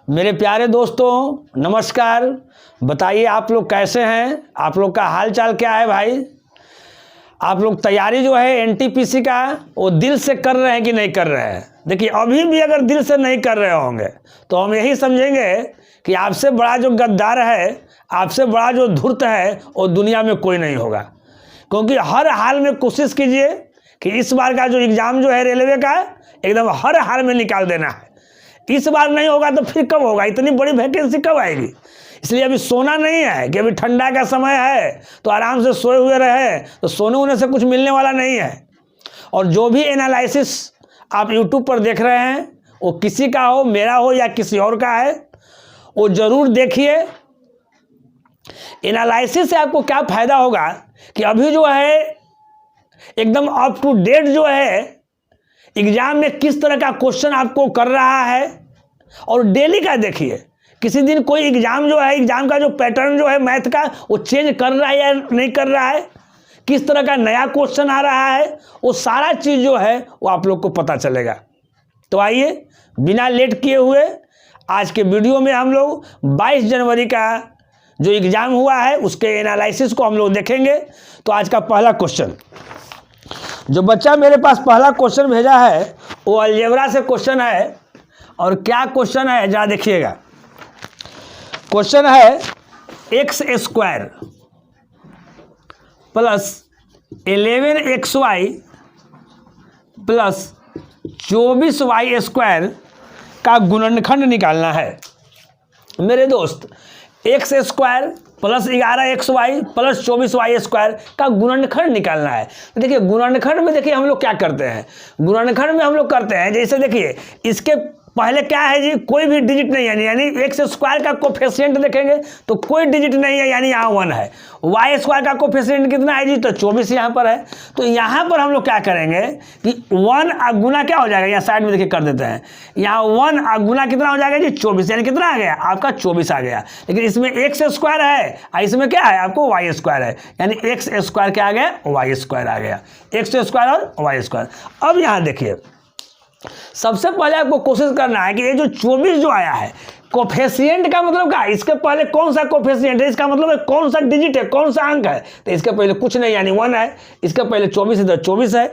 मेरे प्यारे दोस्तों नमस्कार। बताइए आप लोग कैसे हैं, आप लोग का हाल चाल क्या है भाई। आप लोग तैयारी जो है एनटीपीसी का वो दिल से कर रहे हैं कि नहीं कर रहे हैं। देखिए अभी भी अगर दिल से नहीं कर रहे होंगे तो हम यही समझेंगे कि आपसे बड़ा जो गद्दार है, आपसे बड़ा जो धूर्त है वो दुनिया में कोई नहीं होगा। क्योंकि हर हाल में कोशिश कीजिए कि इस बार का जो एग्ज़ाम जो है रेलवे का एकदम हर हाल में निकाल देना है। इस बार नहीं होगा तो फिर कब होगा, इतनी बड़ी वैकेंसी कब आएगी। इसलिए अभी सोना नहीं है कि अभी ठंडा का समय है तो आराम से सोए हुए रहे, तो सोने होने से कुछ मिलने वाला नहीं है। और जो भी एनालिसिस आप यूट्यूब पर देख रहे हैं वो किसी का हो, मेरा हो या किसी और का है, वो ज़रूर देखिए। एनालिसिस से आपको क्या फ़ायदा होगा कि अभी जो है एकदम अप टू डेट जो है एग्जाम में किस तरह का क्वेश्चन आपको कर रहा है। और डेली का देखिए, किसी दिन कोई एग्जाम जो है, एग्जाम का जो पैटर्न जो है मैथ का वो चेंज कर रहा है या नहीं कर रहा है, किस तरह का नया क्वेश्चन आ रहा है, वो सारा चीज़ जो है वो आप लोग को पता चलेगा। तो आइए बिना लेट किए हुए आज के वीडियो में हम लोग 22 जनवरी का जो एग्ज़ाम हुआ है उसके एनालिसिस को हम लोग देखेंगे। तो आज का पहला क्वेश्चन, जो बच्चा मेरे पास पहला क्वेश्चन भेजा है वो अलजेब्रा से क्वेश्चन है। और क्या क्वेश्चन है जरा देखिएगा। क्वेश्चन है x square plus 11xy plus 24y square का गुणनखंड निकालना है। मेरे दोस्त x square plus 11xy plus 24y square का गुणनखंड निकालना है। तो देखिए गुणनखंड में देखिए हम लोग क्या करते हैं, गुणनखंड में हम लोग करते हैं जैसे देखिए इसके पहले क्या है जी, कोई भी डिजिट नहीं है, यानी एक्स स्क्वायर का कोफिशिएंट देखेंगे तो कोई डिजिट नहीं है, यानी यहाँ 1 है। वाई स्क्वायर का कोफिशिएंट कितना है जी, तो 24 यहाँ पर है। तो यहाँ पर हम लोग क्या करेंगे कि 1 गुना क्या हो जाएगा, यहाँ साइड में देखिए कर देते हैं, यहाँ 1 गुना कितना हो जाएगा जी 24, यानी कितना आ गया आपका 24 आ गया। लेकिन इसमें एक्स स्क्वायर है और इसमें क्या है आपको वाई स्क्वायर है, यानी एक्स स्क्वायर क्या आ गया, वाई स्क्वायर आ गया, एक्स स्क्वायर और वाई स्क्वायर। अब यहाँ देखिए सबसे पहले आपको कोशिश करना है कि ये जो 24 जो आया है कोफिशिएंट का मतलब क्या, इसके पहले कौन सा कोफिशिएंट है, इसका मतलब है कौन सा डिजिट है, कौन सा अंक है। तो इसके पहले कुछ नहीं यानी 1 है, इसके पहले 24 है तो 24 है।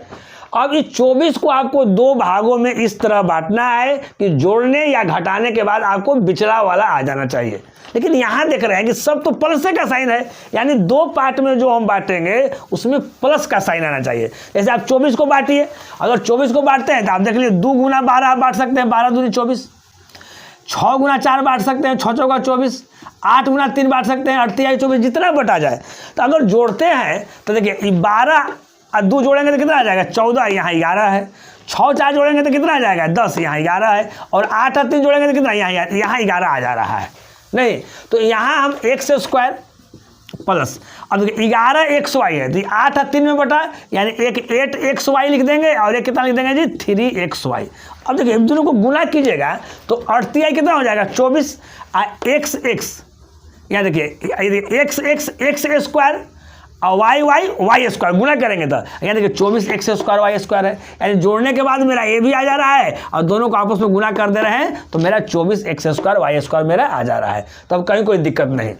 अब इस 24 को आपको 2 भागों में इस तरह बांटना है कि जोड़ने या घटाने के बाद आपको बिचला वाला आ जाना चाहिए। लेकिन यहाँ देख रहे हैं कि सब तो प्लस का साइन है, यानी 2 पार्ट में जो हम बांटेंगे उसमें प्लस का साइन आना चाहिए। जैसे आप 24 को बांटिए, अगर 24 को बांटते हैं तो आप देख लीजिए 2 गुना 12 बांट सकते हैं, 12 दूनी 24, 6 गुना 4 बांट सकते हैं, 6 चौका 24, 8 गुना 3 बांट सकते हैं, 8 तिहाई 24, जितना बटा जाए। तो अगर जोड़ते हैं तो देखिए 12 और 2 जोड़ेंगे तो कितना आ जाएगा 14, यहाँ 11 है, 6 4 जोड़ेंगे तो कितना आ जाएगा 10, यहाँ 11 है, और 8 और 3 जोड़ेंगे तो कितना यहाँ 11 आ जा रहा है। नहीं तो यहाँ हम एक्स स्क्वायर प्लस, अब देखिए 11xy है तो 8 और 3 में बटा, यानी एक 8xy लिख देंगे और एक कितना लिख देंगे जी 3xy। अब देखिए इन दोनों को गुना कीजिएगा तो 8 कितना हो जाएगा 24 और x यहाँ देखिए x स्क्वायर और y स्क्वायर गुना करेंगे तो यहाँ देखिए 24 एक्स स्क्वायर वाई स्क्वायर है, यानी जोड़ने के बाद मेरा ये भी आ जा रहा है और दोनों को आपस में गुना कर दे रहे हैं तो मेरा 24 एक्स स्क्वायर वाई स्क्वायर मेरा आ जा रहा है। तो अब कहीं कोई दिक्कत नहीं।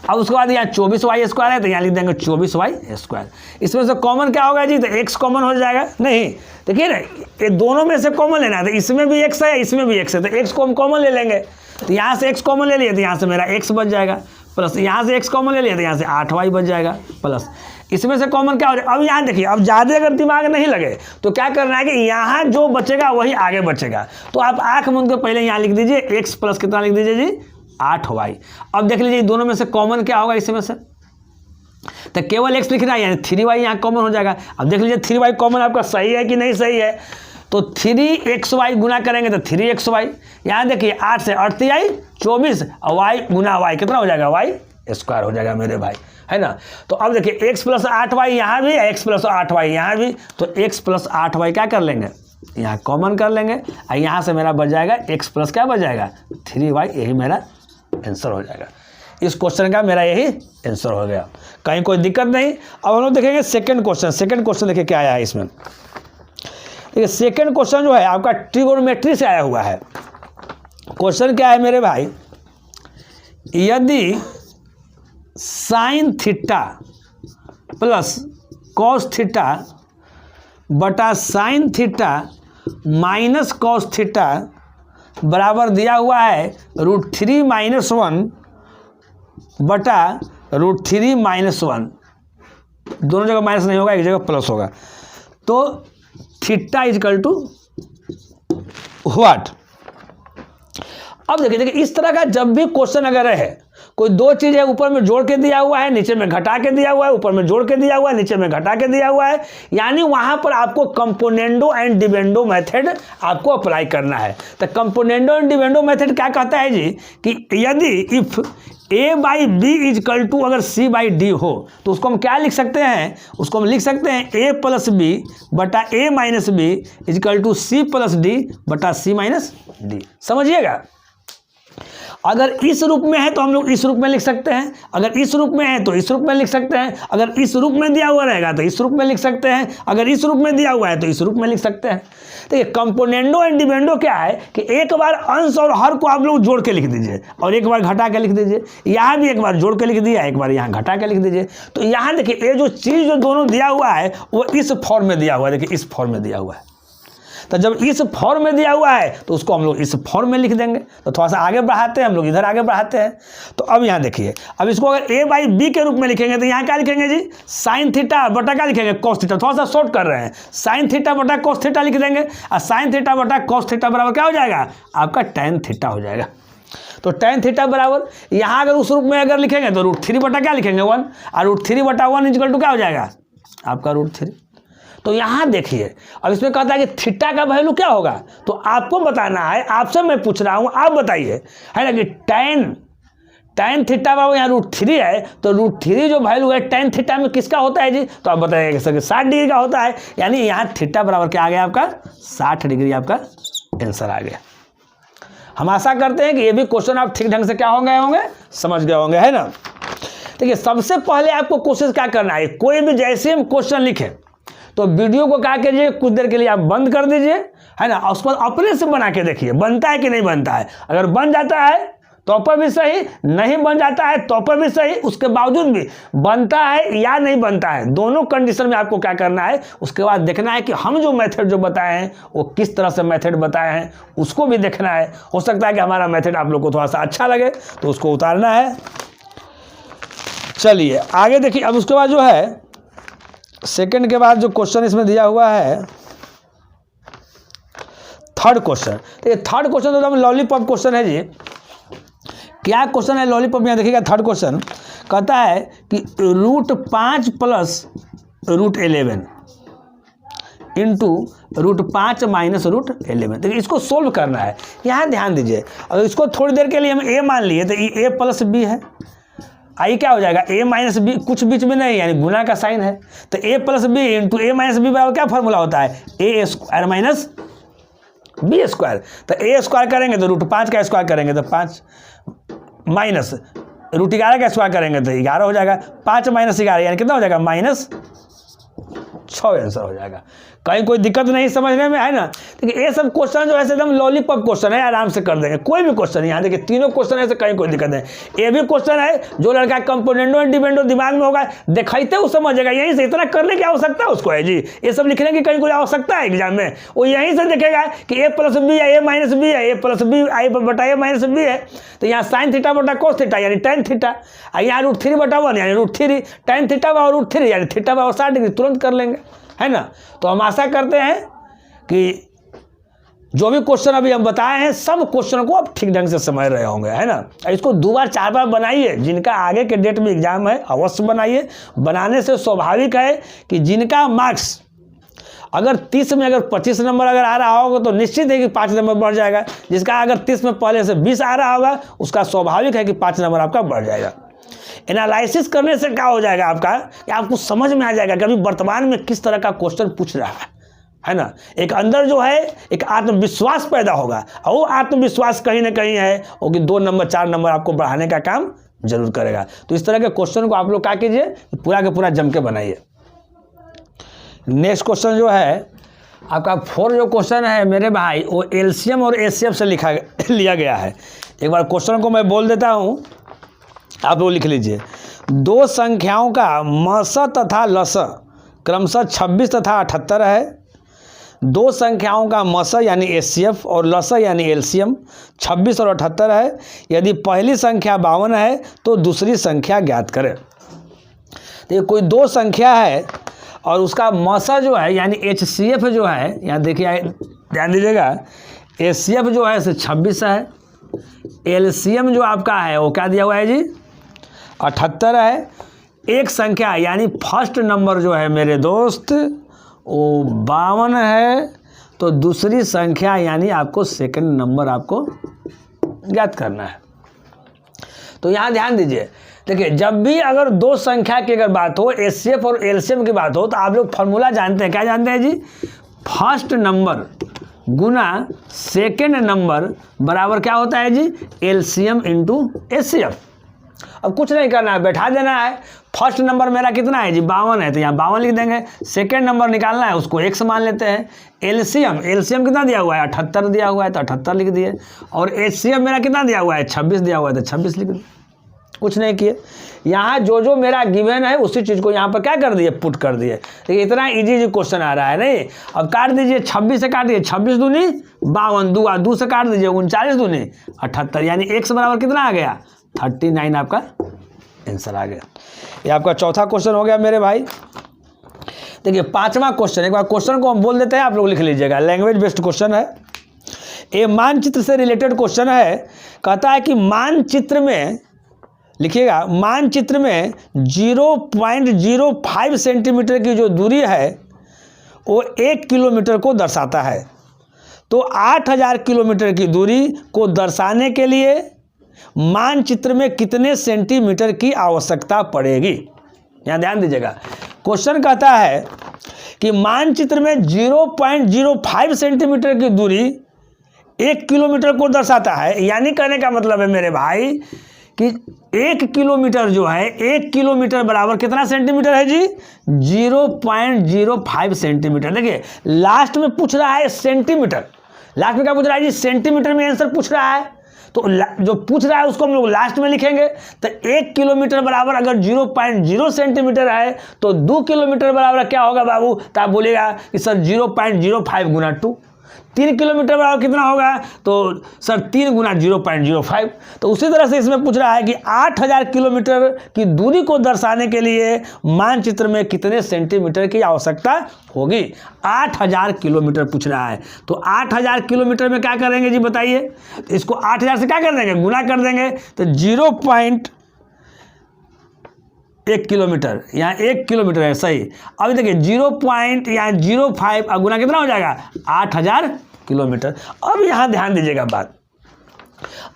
अब उसके बाद यहाँ 24 वाई स्क्वायर है तो यहाँ लिख देंगे 24 वाई स्क्वायर। इसमें से कॉमन क्या होगा जी, तो एक्स कॉमन हो जाएगा। नहीं देखिए ना, ये दोनों में से कॉमन लेना है, तो इसमें भी एक्स है इसमें भी एक्स है, तो एक्स को हम कॉमन ले लेंगे। तो यहाँ से एक्स कॉमन ले लिए तो यहाँ से मेरा एक्स बच जाएगा, प्लस यहाँ से एक्स कॉमन ले लिया तो यहाँ से 8y बच जाएगा, प्लस इसमें से कॉमन क्या हो जाएगा। अब यहाँ देखिए, अब ज़्यादा अगर दिमाग नहीं लगे तो क्या करना है कि यहाँ जो बचेगा वही आगे बचेगा। तो आप आँख मूंद के पहले यहाँ लिख दीजिए x प्लस कितना लिख दीजिए जी 8y। अब देख लीजिए दोनों में से कॉमन क्या होगा, इसमें से तो केवल x लिखना है, यानी 3y यहाँ कॉमन हो जाएगा। अब देख लीजिए 3y कॉमन आपका सही है कि नहीं सही है, तो 3xy गुना करेंगे तो 3xy, यहाँ देखिए 8 से 8 तिहाई 24 और y गुना y कितना हो जाएगा y स्क्वायर हो जाएगा मेरे भाई, है ना। तो अब देखिए x प्लस 8y यहाँ भी, x प्लस 8y यहाँ भी, तो x प्लस 8y क्या कर लेंगे यहाँ कॉमन कर लेंगे और यहाँ से मेरा बच जाएगा x प्लस क्या बच जाएगा 3y, यही मेरा आंसर हो जाएगा। इस क्वेश्चन का मेरा यही आंसर हो गया, कहीं कोई दिक्कत नहीं। अब हम लोग देखेंगे सेकंड क्वेश्चन देखिए क्या आया है इसमें। देखिए सेकंड क्वेश्चन जो है आपका ट्रिगोनोमेट्री से आया हुआ है। क्वेश्चन क्या है मेरे भाई, यदि sine theta plus cos theta बटा sine theta minus cos theta बराबर दिया हुआ है √3 - 1 बटा √3 - 1, दोनों जगह माइनस नहीं होगा, एक जगह प्लस होगा, तो थीटा इजकल टू व्हाट। अब देखिए इस तरह का जब भी क्वेश्चन अगर है, कोई दो चीज़ है, ऊपर में जोड़ के दिया हुआ है, नीचे में घटा के दिया हुआ है, ऊपर में जोड़ के दिया हुआ है, नीचे में घटा के दिया हुआ है, यानी वहां पर आपको कंपोनेंडो एंड डिविडेंडो मेथड आपको अप्लाई करना है। तो कंपोनेंडो एंड डिविडेंडो मेथड क्या कहता है जी, कि यदि इफ a/b इजकल टू अगर c/d हो, तो उसको हम क्या लिख सकते हैं, उसको हम लिख सकते हैं a + b बटा a - b is equal to c + d बटा c - d। समझिएगा, अगर इस रूप में है तो हम लोग इस रूप में लिख सकते हैं, अगर इस रूप में है तो इस रूप में लिख सकते हैं, अगर इस रूप में दिया हुआ रहेगा तो इस रूप में लिख सकते हैं, अगर इस रूप में दिया हुआ है तो इस रूप में लिख सकते हैं। देखिए कंपोनेंडो एंड डिविडेंडो क्या है कि एक बार अंश और हर को आप लोग जोड़ के लिख दीजिए और एक बार घटा के लिख दीजिए, यहाँ भी एक बार जोड़ के लिख दिया, एक बार यहाँ घटा के लिख दीजिए। तो यहाँ देखिए ये जो चीज़ जो दोनों दिया हुआ है वो इस फॉर्म में दिया हुआ है, देखिए इस फॉर्म में दिया हुआ है। तो जब इस फॉर्म में दिया हुआ है तो उसको हम लोग इस फॉर्म में लिख देंगे। तो थोड़ा सा आगे बढ़ाते हैं हम लोग, इधर आगे बढ़ाते हैं। तो अब यहाँ देखिए, अब इसको अगर a/b के रूप में लिखेंगे तो यहाँ क्या लिखेंगे जी, साइन थीटा बटा क्या लिखेंगे, कॉस थीटा। थोड़ा सा शॉर्ट कर रहे हैं, साइन थीटा बटा कॉस थीटा लिख देंगे, और साइन थीटा बटा कॉस थीटा बराबर क्या हो जाएगा, आपका tan थीटा हो जाएगा। तो tan थीटा बराबर यहाँ अगर उस रूप में अगर लिखेंगे तो √3 बटा क्या लिखेंगे 1, और √3 बटा 1 इक्वल टू क्या हो जाएगा आपका √3। तो यहाँ देखिए अब इसमें कहता है कि थीटा का वैल्यू क्या होगा, तो आपको बताना है, आपसे मैं पूछ रहा हूँ, आप बताइए, है ना, कि tan थीटा बराबर यहाँ √3 है, तो √3 जो वैल्यू है tan थीटा में किसका होता है जी, तो आप बताइएगा कि 60 डिग्री का होता है, यानी यहाँ थीटा बराबर क्या आ गया आपका 60 डिग्री, आपका आंसर आ गया। हम आशा करते हैं कि ये भी क्वेश्चन आप ठीक ढंग से क्या हो गए होंगे, समझ गए होंगे, है ना। देखिए सबसे पहले आपको कोशिश क्या करना है, कोई भी जैसे हम क्वेश्चन लिखें तो वीडियो को क्या कीजिए, कुछ देर के लिए आप बंद कर दीजिए, है ना, उसको अपने से बना के देखिए बनता है कि नहीं बनता है। अगर बन जाता है तो पर भी सही, नहीं बन जाता है तो पर भी सही, उसके बावजूद भी बनता है या नहीं बनता है, दोनों कंडीशन में आपको क्या करना है, उसके बाद देखना है कि हम जो मेथड जो बताए हैं वो किस तरह से मेथड बताए हैं, उसको भी देखना है। हो सकता है कि हमारा मेथड आप लोग को थोड़ा सा अच्छा लगे तो उसको उतारना है। चलिए आगे देखिए, अब उसके बाद जो है सेकंड के बाद जो क्वेश्चन इसमें दिया हुआ है थर्ड क्वेश्चन। तो ये थर्ड क्वेश्चन तो एकदम लॉलीपॉप क्वेश्चन है जी। क्या क्वेश्चन है लॉलीपॉप, यहाँ देखिएगा थर्ड क्वेश्चन कहता है कि √5 + √11 इंटू √5 - √11। देखिए इसको सोल्व करना है। यहाँ ध्यान दीजिए, अगर इसको थोड़ी देर के लिए हम a मान लिए तो ये a + b है, आई क्या हो जाएगा a - b, कुछ बीच में नहीं, यानी गुना का साइन है। तो a + b into a - b बराबर क्या फॉर्मूला होता है, a² - b²। तो a² करेंगे तो √5 का स्क्वायर करेंगे तो 5 माइनस √11 का स्क्वायर करेंगे तो 11 हो जाएगा, 5 - 11 यानी कितना हो जाएगा -6 आंसर हो जाएगा। कहीं कोई दिक्कत नहीं समझने में, है ना। देखिए ये सब क्वेश्चन जो है एकदम लॉलीपॉप क्वेश्चन है, आराम से कर देंगे, कोई भी क्वेश्चन। यहाँ देखिए तीनों क्वेश्चन ऐसे कहीं कोई दिक्कत नहीं। ये भी क्वेश्चन है जो लड़का कंपोनेंडो एंड डिविडेंडो दिमाग में होगा देखते वो समझेगा, यहीं से इतना करने की आवश्यकता उसको है जी। ये सब लिखने की कहीं कोई आवश्यकता है एग्जाम में, वो यहीं से देखेगा कि a + b है, a - b है, a + b i बटा a - b है। तो यहाँ साइन थीटा बटा कॉस थीटा यानी tan थीटा, यहाँ √3 बटा 1 यानी √3, tan थीटा बराबर √3 यानी थीटा बराबर 60 डिग्री, तुरंत कर लेंगे, है ना। तो हम आशा करते हैं कि जो भी क्वेश्चन अभी हम बताए हैं सब क्वेश्चन को आप ठीक ढंग से समझ रहे होंगे, है ना। इसको 2 बार 4 बार बनाइए, जिनका आगे के डेट में एग्जाम है अवश्य बनाइए। बनाने से स्वाभाविक है कि जिनका मार्क्स अगर 30 में अगर 25 नंबर अगर आ रहा होगा तो निश्चित है कि 5 नंबर बढ़ जाएगा। जिसका अगर 30 में पहले से 20 आ रहा होगा उसका स्वाभाविक है कि 5 नंबर आपका बढ़ जाएगा। एनालिसिस करने से क्या हो जाएगा आपका, कि आपको समझ में आ जाएगा कि अभी वर्तमान में किस तरह का क्वेश्चन पूछ रहा है ना। एक अंदर जो है एक आत्मविश्वास पैदा होगा, और वो आत्मविश्वास कहीं ना कहीं है वो कि 2 नंबर 4 नंबर आपको बढ़ाने का काम जरूर करेगा। तो इस तरह के क्वेश्चन को आप लोग क्या कीजिए, पूरा के पूरा जम के बनाइए। नेक्स्ट क्वेश्चन जो है आपका 4 जो क्वेश्चन है मेरे भाई वो एलसीएम और एचसीएफ से लिया गया है। एक बार क्वेश्चन को मैं बोल देता हूँ, आप लोग लिख लीजिए। दो संख्याओं का मस तथा लस क्रमशः 26 तथा 78 है। दो संख्याओं का मस यानी एचसीएफ और लस यानी एलसीएम 26 और 78 है। यदि पहली संख्या 52 है तो दूसरी संख्या ज्ञात करें। तो ये कोई दो संख्या है और उसका मसा जो है यानी एचसीएफ जो है, यहाँ देखिए ध्यान दीजिएगा, एचसीएफ जो है 26 है, एलसीएम जो आपका है वो क्या दिया हुआ है जी 78 है। एक संख्या यानी फर्स्ट नंबर जो है मेरे दोस्त वो 52 है, तो दूसरी संख्या यानी आपको सेकंड नंबर आपको ज्ञात करना है। तो यहाँ ध्यान दीजिए, देखिए जब भी अगर दो संख्या की अगर बात हो, एचसीएफ और एलसीएम की बात हो, तो आप लोग फॉर्मूला जानते हैं, क्या जानते हैं जी, फर्स्ट नंबर गुना सेकंड नंबर बराबर क्या होता है जी, एलसीएम इंटू एचसीएफ। अब कुछ नहीं करना है, बैठा देना है। फर्स्ट नंबर मेरा कितना है जी 52 है, तो यहाँ 52 लिख देंगे। सेकंड नंबर निकालना है, उसको x मान लेते हैं। एलसीएम कितना दिया हुआ है 78 दिया हुआ है, तो 78 लिख दिए। और एचसीएफ मेरा कितना दिया हुआ है 26 दिया हुआ है, तो 26 लिख दिए। कुछ नहीं किए, यहाँ जो मेरा गिवन है उसी चीज़ को यहाँ पर क्या कर दिए, पुट कर दिए। देखिए इतना इजी क्वेश्चन आ रहा है नहीं। अब काट दीजिए, 26 से काट दीजिए, 26 दूनी 52, 2 से काट दीजिए 39 दूनी 78, यानी x बराबर कितना आ गया 39 आपका आंसर आ गया। ये आपका चौथा क्वेश्चन हो गया मेरे भाई। देखिए पांचवा क्वेश्चन, एक बार क्वेश्चन को हम बोल देते हैं, आप लोग लिख लीजिएगा। लैंग्वेज बेस्ड क्वेश्चन है, ये मानचित्र से रिलेटेड क्वेश्चन है। कहता है कि मानचित्र में, लिखिएगा, मानचित्र में 0.05 सेंटीमीटर की जो दूरी है वो 1 किलोमीटर को दर्शाता है। तो 8000 किलोमीटर की दूरी को दर्शाने के लिए मानचित्र में कितने सेंटीमीटर की आवश्यकता पड़ेगी। यहाँ ध्यान दीजिएगा, क्वेश्चन कहता है कि मानचित्र में 0.05 सेंटीमीटर की दूरी 1 किलोमीटर को दर्शाता है। यानी कहने का मतलब है मेरे भाई कि 1 किलोमीटर जो है, 1 किलोमीटर बराबर कितना सेंटीमीटर है जी 0.05 सेंटीमीटर। देखिए लास्ट में पूछ रहा है सेंटीमीटर, लास्ट में क्या पूछ रहा है जी सेंटीमीटर में आंसर पूछ रहा है। तो जो पूछ रहा है उसको हम लोग लास्ट में लिखेंगे। तो 1 किलोमीटर बराबर अगर 0.0 सेंटीमीटर है तो 2 किलोमीटर बराबर क्या होगा बाबू, तो आप बोलेगा कि सर 0.05 गुना 2। 3 किलोमीटर बराबर कितना होगा, तो सर 3 गुना 0.05। तो उसी तरह से इसमें पूछ रहा है कि 8000 किलोमीटर की दूरी को दर्शाने के लिए मानचित्र में कितने सेंटीमीटर की आवश्यकता होगी। 8000 किलोमीटर पूछ रहा है, तो 8000 किलोमीटर में क्या करेंगे जी बताइए। इसको 8000 से क्या कर देंगे, गुना कर देंगे। तो 0.1 किलोमीटर, यहाँ 1 किलोमीटर है सही। अभी देखिए 0.05 और गुना कितना हो जाएगा 8000 किलोमीटर। अब यहाँ ध्यान दीजिएगा बात,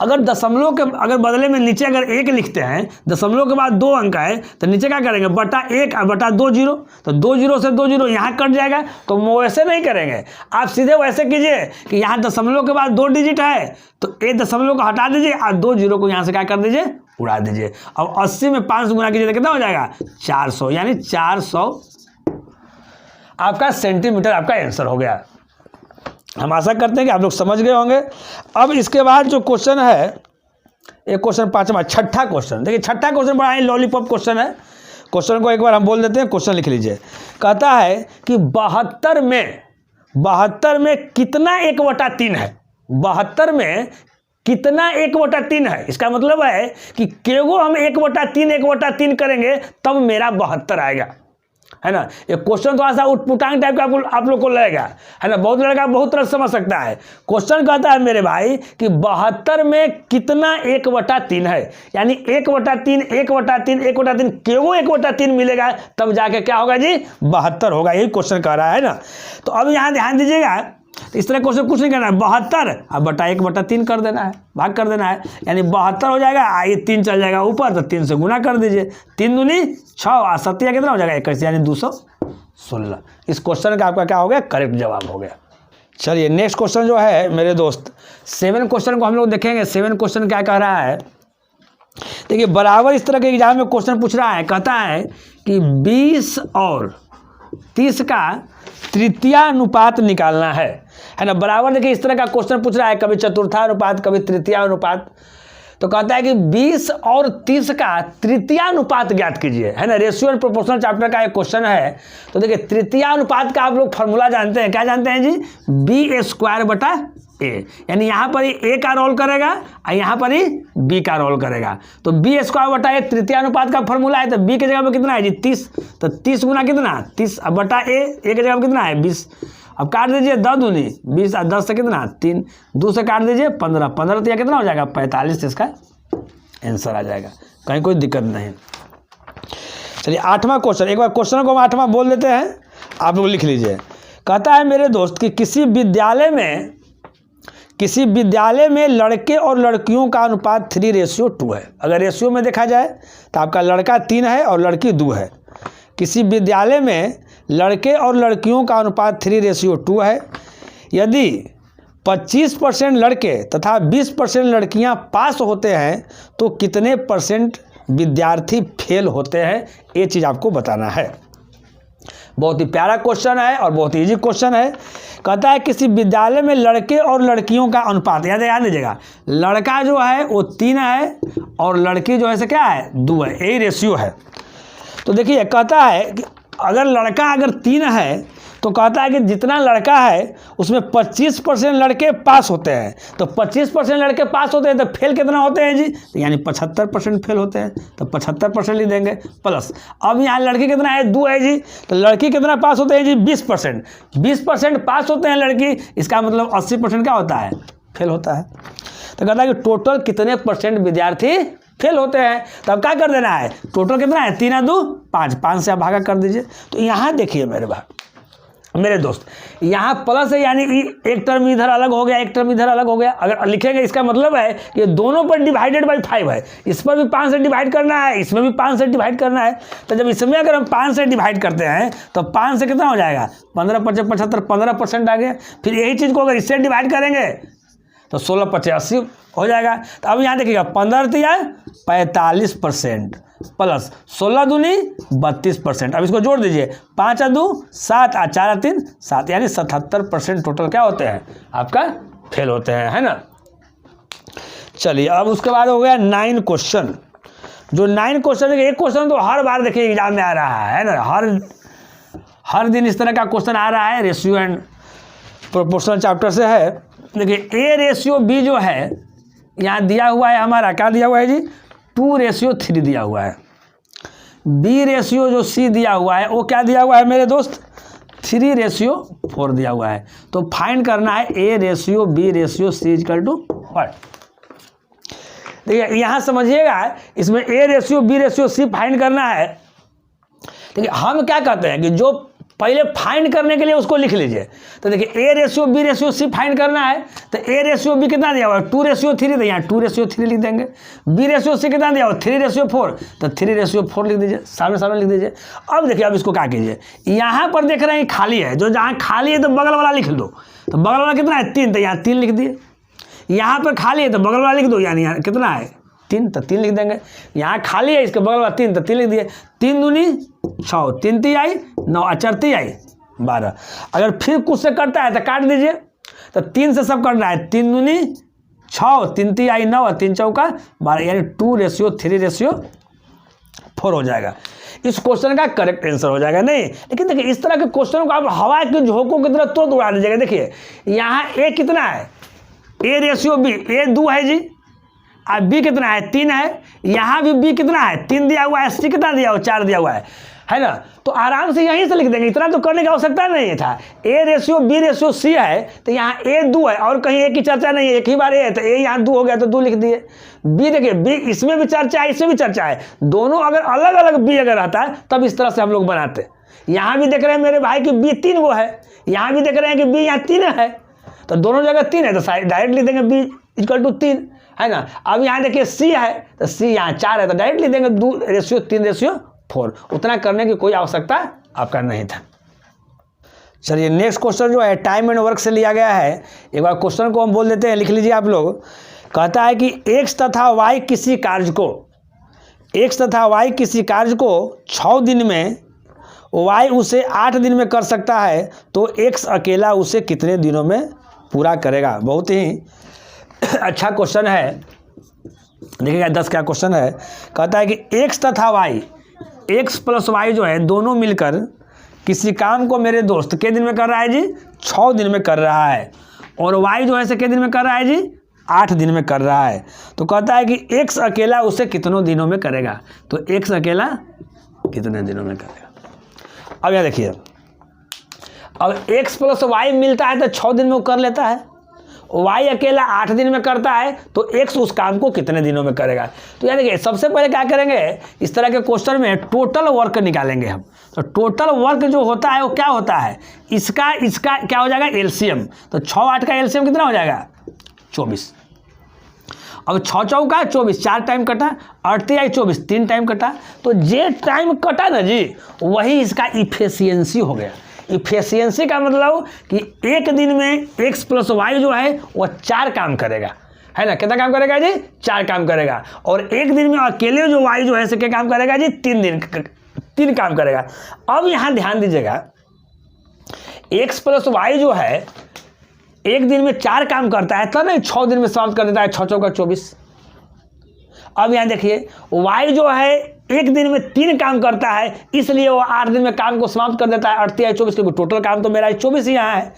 अगर दशमलव के अगर बदले में नीचे अगर 1 लिखते हैं, दशमलव के बाद 2 अंक है, तो नीचे क्या करेंगे बटा 1 और बटा 2 जीरो। तो 2 जीरो से 2 जीरो यहाँ कट जाएगा। तो वैसे नहीं करेंगे, आप सीधे वैसे कीजिए कि यहाँ दशमलव के बाद 2 डिजिट है, तो 1 दशमलव को हटा दीजिए और 2 जीरो को यहाँ से क्या कर दीजिए, उड़ा दीजिए। अब 80 में 5 गुना कीजिए तो कितना हो जाएगा 400, यानी 400 आपका सेंटीमीटर आपका आंसर हो गया। हम आशा करते हैं कि आप लोग समझ गए होंगे। अब इसके बाद जो क्वेश्चन है, एक क्वेश्चन पांचवा, छठा क्वेश्चन। देखिए छठा क्वेश्चन बड़ा ही लॉलीपॉप क्वेश्चन है। क्वेश्चन को एक बार हम बोल देते हैं, क्वेश्चन लिख लीजिए। कहता है कि 72 में कितना 1/3 है। 72 में कितना 1/3 है। इसका मतलब है कि केवल हम 1/3 करेंगे तब मेरा 72 आएगा, है ना। ये क्वेश्चन थोड़ा सा उटपुटांग टाइप का आप लोग को लगेगा, है ना। बहुत लड़का बहुत तरह समझ सकता है। क्वेश्चन कहता है मेरे भाई कि 72 में कितना 1/3 है, यानी 1/3 केवल 1/3 मिलेगा तब जाके क्या होगा जी 72 होगा। यही क्वेश्चन कह रहा है ना। तो अब यहाँ ध्यान दीजिएगा, तो इस तरह क्वेश्चन कुछ नहीं करना है। 72 अब बटा 1/3 कर देना है, भाग कर देना है, यानी 72 हो जाएगा। आइए 3 चल जाएगा ऊपर, तो 3 से गुना कर दीजिए। 3 दूनी 6 और 7 कितना हो जाएगा 21, यानी 216। इस क्वेश्चन का आपका क्या हो गया, करेक्ट जवाब हो गया। चलिए नेक्स्ट क्वेश्चन जो है मेरे दोस्त, 7 क्वेश्चन को हम लोग देखेंगे। 7 क्वेश्चन क्या कह रहा है, देखिए बराबर इस तरह के एग्जाम में क्वेश्चन पूछ रहा है। कहता है कि 20 और 30 का तृतीयानुपात निकालना है ना। बराबर देखिए इस तरह का क्वेश्चन पूछ रहा है, कभी चतुर्थानुपात कभी तृतीयानुपात। तो कहता है कि 20 और 30 का तृतीयानुपात ज्ञात कीजिए, है ना। रेशियो एंड प्रोपोर्शनल चैप्टर का एक क्वेश्चन है। तो देखिए तृतीयानुपात का आप लोग फॉर्मूला जानते हैं, क्या जानते हैं जी, b² a, यानी यहाँ पर ही a का रोल करेगा और यहाँ पर ही b का रोल करेगा। तो b² a तृतीयानुपात का फॉर्मूला है। तो b की जगह पर कितना है जी 30, तो 30 गुना कितना 30 बटा a की जगह पर कितना है 20। अब काट दीजिए 10 दूनी 20 और 10 से कितना 3, 2 से काट दीजिए 15, 15 तो यह कितना हो जाएगा 45, इसका आंसर आ जाएगा, कहीं कोई दिक्कत नहीं। चलिए 8वां क्वेश्चन, एक बार क्वेश्चन को हम 8वां बोल देते हैं, आप लोग लिख लीजिए। कहता है मेरे दोस्त कि किसी विद्यालय में लड़के और लड़कियों का अनुपात 3:2 है। अगर रेशियो में देखा जाए तो आपका लड़का 3 है और लड़की 2 है। किसी विद्यालय में लड़के और लड़कियों का अनुपात 3:2 है। यदि 25% लड़के तथा 20% लड़कियां पास होते हैं तो कितने % विद्यार्थी फेल होते हैं, ये चीज़ आपको बताना है। बहुत ही प्यारा क्वेश्चन है और बहुत इजी क्वेश्चन है। कहता है किसी विद्यालय में लड़के और लड़कियों का अनुपात, याद दीजिएगा, लड़का जो है वो 3 है और लड़की जो है से क्या है 2 है, यही रेशियो है। तो देखिए कहता है कि अगर लड़का 3 है तो कहता है कि जितना लड़का है उसमें 25% लड़के पास होते हैं। तो 25% लड़के पास होते हैं तो फेल कितना होते हैं जी, तो यानी 75% फेल होते हैं। तो 75% लिख देंगे प्लस, अब यहाँ लड़की कितना है 2 है जी, तो लड़की कितना पास होते हैं जी 20%। 20% पास होते हैं लड़की, इसका मतलब 80% क्या होता है फेल होता है। तो कहता है कि टोटल कितने % विद्यार्थी फेल होते हैं। तो अब क्या कर देना है, टोटल कितना है 3 और 2 5, 5 से आप भागा कर दीजिए। तो यहाँ देखिए मेरे दोस्त, यहाँ प्लस है यानी एक टर्म इधर अलग हो गया, एक टर्म इधर अलग हो गया। अगर लिखेंगे इसका मतलब है कि दोनों पर डिवाइडेड बाई 5 है, इस पर भी 5 से डिवाइड करना है, इसमें भी 5 से डिवाइड करना है। तो जब इसमें अगर हम 5 से डिवाइड करते हैं तो 5 से कितना हो जाएगा 15 × 5 = 75, 15% आ गया। फिर यही चीज़ को अगर इससे डिवाइड करेंगे तो 16 × 5 = 80 हो जाएगा। तो अब यहाँ देखिएगा 15 × 45% प्लस 16 दूनी 32%। अब इसको जोड़ दीजिए, 5 और 2 7 और 4 और 3 7, यानी 77% टोटल क्या होते हैं आपका फेल होते हैं, है ना। चलिए अब उसके बाद हो गया 9 क्वेश्चन। जो 9 क्वेश्चन है, एक क्वेश्चन तो हर बार देखिए एग्जाम में आ रहा है ना, हर दिन इस तरह का क्वेश्चन आ रहा है। रेशियो एंड प्रोपोर्शनल चैप्टर से है। देखिए A/B जो है यहाँ दिया हुआ है, हमारा क्या दिया हुआ है जी 2:3 दिया हुआ है। B/C जो C दिया हुआ है वो क्या दिया हुआ है मेरे दोस्त 3:4 दिया हुआ है। तो फाइंड करना है A/B/C = व्हाट। देखिए यहाँ समझिएगा, इसमें A/B/C फाइंड करना है। देखिए हम क्या कहते हैं कि जो पहले फाइंड करने के लिए उसको लिख लीजिए। तो देखिए A/B/C फाइंड करना है, तो A/B कितना दिया हुआ है 2:3, तो यहाँ 2:3 लिख देंगे। B/C कितना दिया हुआ 3:4, तो 3:4 लिख दीजिए, सामने लिख दीजिए। अब देखिए अब इसको क्या कीजिए, यहाँ पर देख रहे हैं खाली है, जो जहाँ खाली है तो बगल वाला लिख दो। तो बगल वाला कितना है 3, तो यहाँ 3 लिख दिए। यहाँ पर खाली है तो बगल वाला लिख दो, यानी यहाँ कितना है 3, तो 3 लिख देंगे। यहाँ खाली है इसके बगल वाला 3, तो 3 लिख दिए। 3 दूनी 6, 3 × 9 9 और 4 × 12। अगर फिर कुछ से करता है तो काट दीजिए। तो 3 से सब करना है, 3 दूनी 6, 3 × 9 और 3 × 4 12, यानी 2:3:4 हो जाएगा। इस क्वेश्चन का करेक्ट आंसर हो जाएगा। नहीं, लेकिन देखिए इस तरह के क्वेश्चनों को आप हवा के झोंकों की तरह तुरंत उड़ा दीजिएगा। देखिए यहाँ A कितना है, A/B, A 2 है जी, और B कितना है 3 है। यहाँ भी B कितना है 3 दिया हुआ है, C कितना दिया हुआ 4 दिया हुआ है ना। तो आराम से यहीं से लिख देंगे, इतना तो करने की आवश्यकता नहीं था। A/B/C है तो यहाँ A 2 है और कहीं A की चर्चा नहीं है, एक ही बार A है तो A यहाँ 2 हो गया तो 2 लिख दिए। B देखिए B इसमें भी चर्चा है, इसमें भी चर्चा है, दोनों अगर अलग अलग B अगर रहता है तब इस तरह से हम लोग बनाते। यहाँ भी देख रहे हैं मेरे भाई कि B 3 वो है, यहाँ भी देख रहे हैं कि B यहाँ 3 है, तो दोनों जगह 3 है तो डायरेक्ट लिख देंगे B = 3, है ना। अब यहाँ देखिए C है तो C यहाँ 4 है तो डायरेक्ट लिख देंगे 2:3:4। उतना करने की कोई आवश्यकता आपका नहीं था। चलिए नेक्स्ट क्वेश्चन जो है टाइम एंड वर्क से लिया गया है। एक बार क्वेश्चन को हम बोल देते हैं, लिख लीजिए आप लोग। कहता है कि X तथा Y किसी कार्य को 6 दिन में y उसे 8 दिन में कर सकता है तो x अकेला उसे कितने दिनों में पूरा करेगा। बहुत ही अच्छा क्वेश्चन है। देखिएगा 10 का क्वेश्चन है, कहता है कि x तथा y, x प्लस y जो है दोनों मिलकर किसी काम को मेरे दोस्त कितने दिन में कर रहा है जी, 6 दिन में कर रहा है, और y जो है से कितने दिन में कर रहा है जी, 8 दिन में कर रहा है। तो कहता है कि x अकेला उसे कितनों दिनों में करेगा। तो x अकेला कितने दिनों में करेगा। अब यहाँ देखिए, अब x प्लस y मिलता है तो 6 दिन में वो कर लेता है, y अकेला 8 दिन में करता है तो x उस काम को कितने दिनों में करेगा। तो यार देखिए, सबसे पहले क्या करेंगे, इस तरह के क्वेश्चन में टोटल वर्क निकालेंगे हम। तो टोटल वर्क जो होता है वो क्या होता है, इसका क्या हो जाएगा, एलसीएम। तो 6 8 का एलसीएम कितना हो जाएगा, 24। अब 6 चौका 24, 4 टाइम कटा, 8 आई 24, 3 टाइम कटा। तो जे टाइम कटा ना जी, वही इसका इफिशियंसी हो गया। इफिशियंसी का मतलब कि एक दिन में x प्लस वाई जो है वो 4 काम करेगा, है ना। कितना काम करेगा जी, 4 काम करेगा। और एक दिन में अकेले जो y जो है से क्या काम करेगा जी, 3 काम करेगा। अब यहाँ ध्यान दीजिएगा, x प्लस वाई जो है एक दिन में 4 काम करता है तो नहीं 6 दिन में समाप्त कर देता है, 6 चौका 24। अब यहाँ देखिए, y जो है एक दिन में 3 काम करता है, इसलिए वो 8 दिन में काम को समाप्त कर देता है, 8 24, क्योंकि टोटल काम तो मेरा 24 यहाँ है।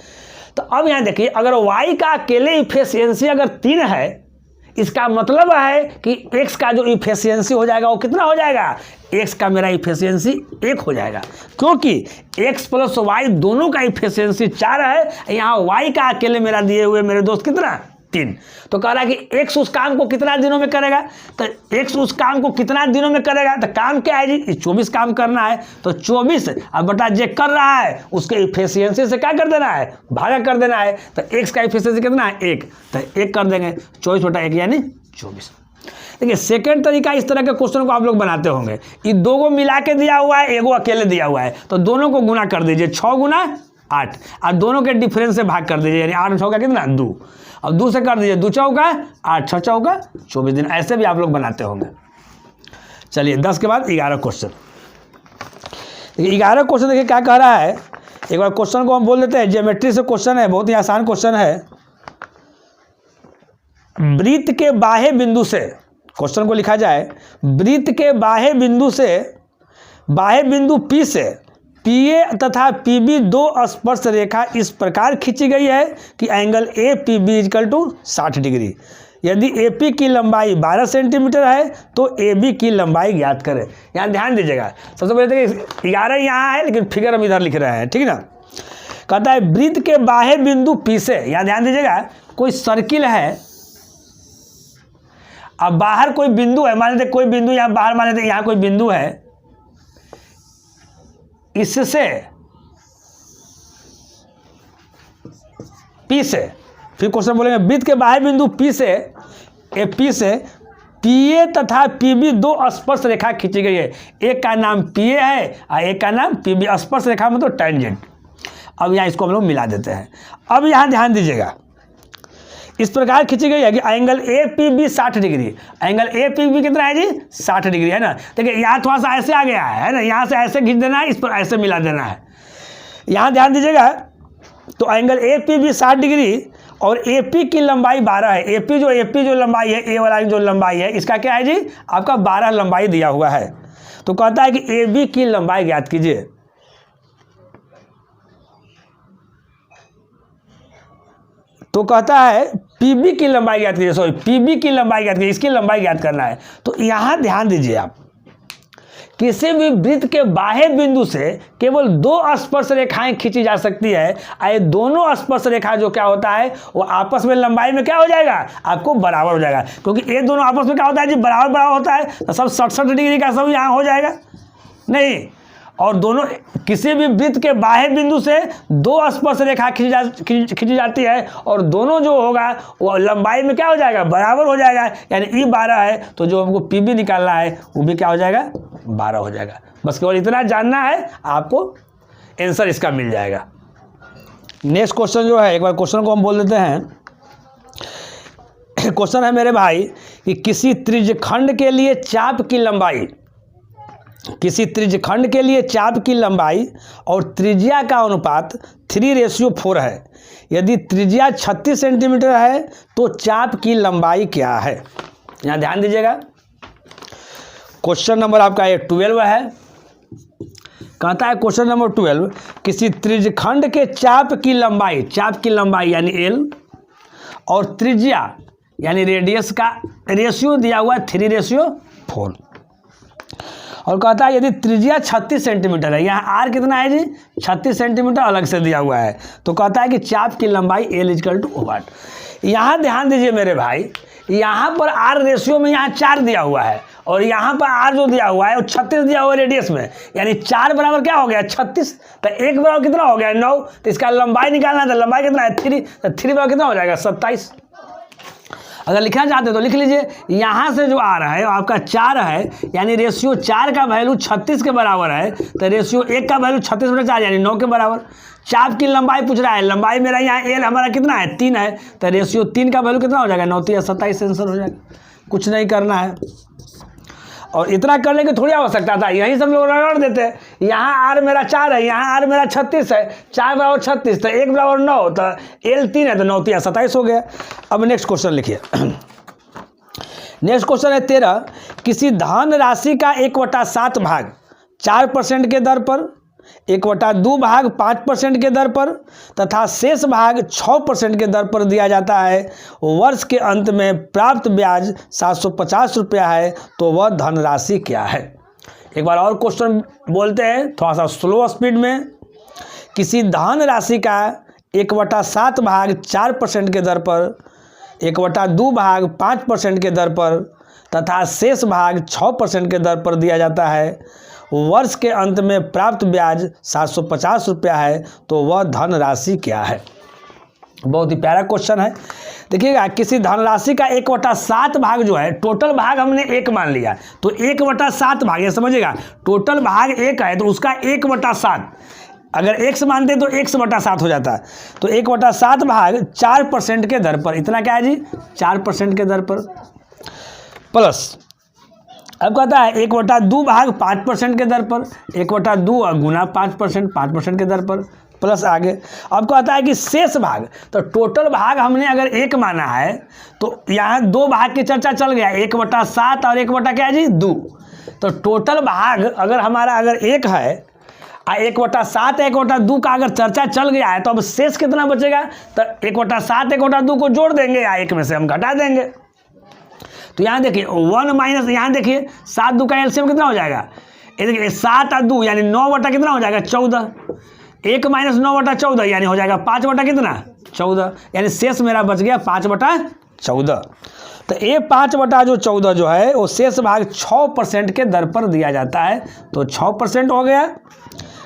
तो अब यहाँ देखिए, अगर y का अकेले इफिशियंसी अगर 3 है, इसका मतलब है कि x का जो इफिशियंसी हो जाएगा वो कितना हो जाएगा, x का मेरा इफिशियंसी 1 हो जाएगा, क्योंकि x प्लस y दोनों का इफिशियंसी 4 है। यहाँ y का अकेले मेरा दिए हुए मेरे दोस्त कितना, 3। तो कह रहा है कि x उस काम को कितना दिनों में करेगा। तो x उस काम को कितना दिनों में करेगा, तो काम क्या है जी, 24 काम करना है। तो 24 अब बटा जे कर रहा है उसके इफिशियंसी से क्या कर देना है, भागा कर देना है। तो x का इफिशियंसी कितना है, 1। तो 1 कर देंगे, 24 बटा 1 यानी 24। देखिए सेकेंड तरीका, इस तरह के क्वेश्चन को आप लोग बनाते होंगे, ये 2 को मिला के दिया हुआ है, 1 अकेले दिया हुआ है, तो दोनों को गुना कर दीजिए, 6 गुना 8, और दोनों के डिफरेंस से भाग कर दीजिए, यानी 8 6 का कितना, 2। अब 2 से कर दीजिए, 2 चौका 8, 6 चौका 24 दिन। ऐसे भी आप लोग बनाते होंगे। चलिए 10 के बाद 11 क्वेश्चन। 11 क्वेश्चन देखिए क्या कह रहा है, एक बार क्वेश्चन को हम बोल देते हैं। ज्योमेट्री से क्वेश्चन है, बहुत ही आसान क्वेश्चन है। वृत्त के बाह्य बिंदु से, क्वेश्चन को लिखा जाए, वृत्त के बाह्य बिंदु से, बाह्य बिंदु P से PA तथा PB 2 स्पर्श रेखा इस प्रकार खींची गई है कि एंगल APB = 60 डिग्री। यदि AP की लंबाई 12 सेंटीमीटर है तो AB की लंबाई ज्ञात करें। यहाँ ध्यान दीजिएगा, सबसे पहले देखिए 11 यहाँ है लेकिन फिगर हम इधर लिख रहे हैं, ठीक है ना। कहता है वृत्त के बाह्य बिंदु P से, यहाँ ध्यान दीजिएगा, कोई सर्किल है, अब बाहर कोई बिंदु है, मान लेते कोई बिंदु यहाँ बाहर, मान लेते यहाँ कोई बिंदु है, इससे P से, फिर क्वेश्चन बोलेंगे वृत्त के बाह्य बिंदु P से PA तथा PB 2 स्पर्श रेखा खींची गई है। एक का नाम PA है और एक का नाम PB। स्पर्श रेखा मतलब टैंजेंट। अब यहाँ इसको हम लोग मिला देते हैं। अब यहाँ ध्यान दीजिएगा, इस प्रकार खींची गई है कि angle APB 60 degree. Angle APB कितना है जी, 60 डिग्री, है ना। देखिए यहाँ थोड़ा सा ऐसे आ गया है ना, यहाँ से ऐसे खींच देना है, इस पर ऐसे मिला देना है। यहाँ ध्यान दीजिएगा, तो एंगल APB 60 डिग्री और AP की लंबाई 12 है। AP जो लंबाई है, A वाला जो लंबाई है, इसका क्या है जी, आपका 12 लंबाई दिया हुआ है। तो कहता है कि AB की लंबाई ज्ञात कीजिए। तो कहता है PB की लंबाई ज्ञात कीजिए, सॉरी PB की लंबाई ज्ञात कीजिए, इसकी लंबाई ज्ञात करना है। तो यहाँ ध्यान दीजिए, आप किसी भी वृत्त के बाह्य बिंदु से केवल 2 स्पर्श रेखाएं खींची जा सकती है। ये दोनों स्पर्श रेखा जो क्या होता है, वो आपस में लंबाई में क्या हो जाएगा, आपको बराबर हो जाएगा, क्योंकि ये दोनों आपस में क्या होता है जी, बराबर होता है। तो सब 67 डिग्री का सब यहाँ हो जाएगा नहीं। और दोनों किसी भी वृत्त के बाह्य बिंदु से 2 स्पर्श रेखा खींची जाती है, और दोनों जो होगा वो लंबाई में क्या हो जाएगा, बराबर हो जाएगा। यानी ई 12 है तो जो हमको PB निकालना है वो भी क्या हो जाएगा, 12 हो जाएगा। बस केवल इतना जानना है, आपको आंसर इसका मिल जाएगा। नेक्स्ट क्वेश्चन जो है, एक बार क्वेश्चन को हम बोल देते हैं। क्वेश्चन है मेरे भाई कि किसी त्रिज्यखंड के लिए चाप की लंबाई किसी त्रिज्यखंड के लिए चाप की लंबाई और त्रिज्या का अनुपात 3:4 है। यदि त्रिज्या 36 सेंटीमीटर है तो चाप की लंबाई क्या है? यहाँ ध्यान दीजिएगा, क्वेश्चन नंबर आपका ये 12 है। कहता है क्वेश्चन नंबर 12, किसी त्रिज्यखंड के चाप की लंबाई यानी एल और त्रिज्या यानी रेडियस का रेशियो दिया हुआ है 3:4। और कहता है यदि त्रिज्या 36 सेंटीमीटर है, यहाँ आर कितना है जी 36 सेंटीमीटर अलग से दिया हुआ है, तो कहता है कि चाप की लंबाई एल = वाट। यहाँ ध्यान दीजिए मेरे भाई, यहाँ पर आर रेशियो में यहाँ 4 दिया हुआ है और यहाँ पर आर जो दिया हुआ है वो 36 दिया हुआ है रेडियस में, यानी 4 बराबर क्या हो गया 36, तो 1 बराबर कितना हो गया 9, तो इसका लंबाई निकालना है, तो लंबाई कितना है 3, तो 3 बराबर कितना हो जाएगा 27। अगर लिखना चाहते तो लिख लीजिए, यहाँ से जो आ रहा है आपका 4 है, यानी रेशियो 4 का वैल्यू 36 के बराबर है, तो रेशियो 1 का वैल्यू 36/4 यानी 9 के बराबर। चाप की लंबाई पूछ रहा है, लंबाई मेरा यहाँ एल हमारा कितना है 3 है, तो रेशियो 3 का वैल्यू कितना हो जाएगा 9 × 27 आंसर हो जाएगा। कुछ नहीं करना है, और इतना करने की थोड़ी आवश्यकता था, यहीं सब लोग रगड़ देते हैं। यहाँ आर मेरा 4 है, यहाँ आर मेरा 36 है, 4 बराबर 36, तो 1 बराबर 9, तो एल 3 है, तो 9 × 27 हो गया। अब नेक्स्ट क्वेश्चन लिखिए। नेक्स्ट क्वेश्चन है 13, किसी धन राशि का 1/7 भाग 4% के दर पर, 1/2 भाग 5% के दर पर तथा शेष भाग 6% के दर पर दिया जाता है। वर्ष के अंत में प्राप्त ब्याज 750 रुपया है, तो वह धनराशि क्या है? एक बार और क्वेश्चन बोलते हैं थोड़ा सा स्लो स्पीड में। किसी धन राशि का 1/7 भाग 4% के दर पर, 1/2 भाग 5% के दर पर तथा शेष भाग 6% के दर पर दिया जाता है। वर्ष के अंत में प्राप्त ब्याज 750 रुपया है, तो वह धनराशि क्या है? बहुत ही प्यारा क्वेश्चन है। देखिएगा, किसी धनराशि का 1/7 भाग जो है, टोटल भाग हमने 1 मान लिया, तो 1/7 भाग, ये समझिएगा टोटल भाग 1 है, तो उसका 1/7, अगर x मानते तो 1/7 हो जाता है, तो 1/7 भाग 4% के दर पर, इतना क्या है जी 4% के दर पर, प्लस अब कहता है 1/2 भाग 5% के दर पर, 1/2 गुना 5% के दर पर, प्लस आगे अब कहता है कि शेष भाग, तो टोटल भाग हमने अगर 1 माना है, तो यहाँ 2 भाग की चर्चा चल गया, 1/7 और 1/2, तो टोटल भाग अगर हमारा अगर 1 है, 1/7 1/2 का अगर चर्चा चल गया है, तो अब शेष कितना बचेगा, तो 1/7 1/2 को जोड़ देंगे या 1 में से हम घटा देंगे। तो यहाँ देखिए 1 माइनस, यहाँ देखिए 7 2 का एलसीएम कितना हो जाएगा, ये देखिए 7 और 2 यानी 9 बटा कितना हो जाएगा 14, 1 माइनस 9 बटा 14 यानी हो जाएगा 5 बटा कितना 14, यानी शेष मेरा बच गया 5 बटा 14। तो ये 5 बटा जो 14 जो है वो शेष भाग 6% के दर पर दिया जाता है, तो 6% हो गया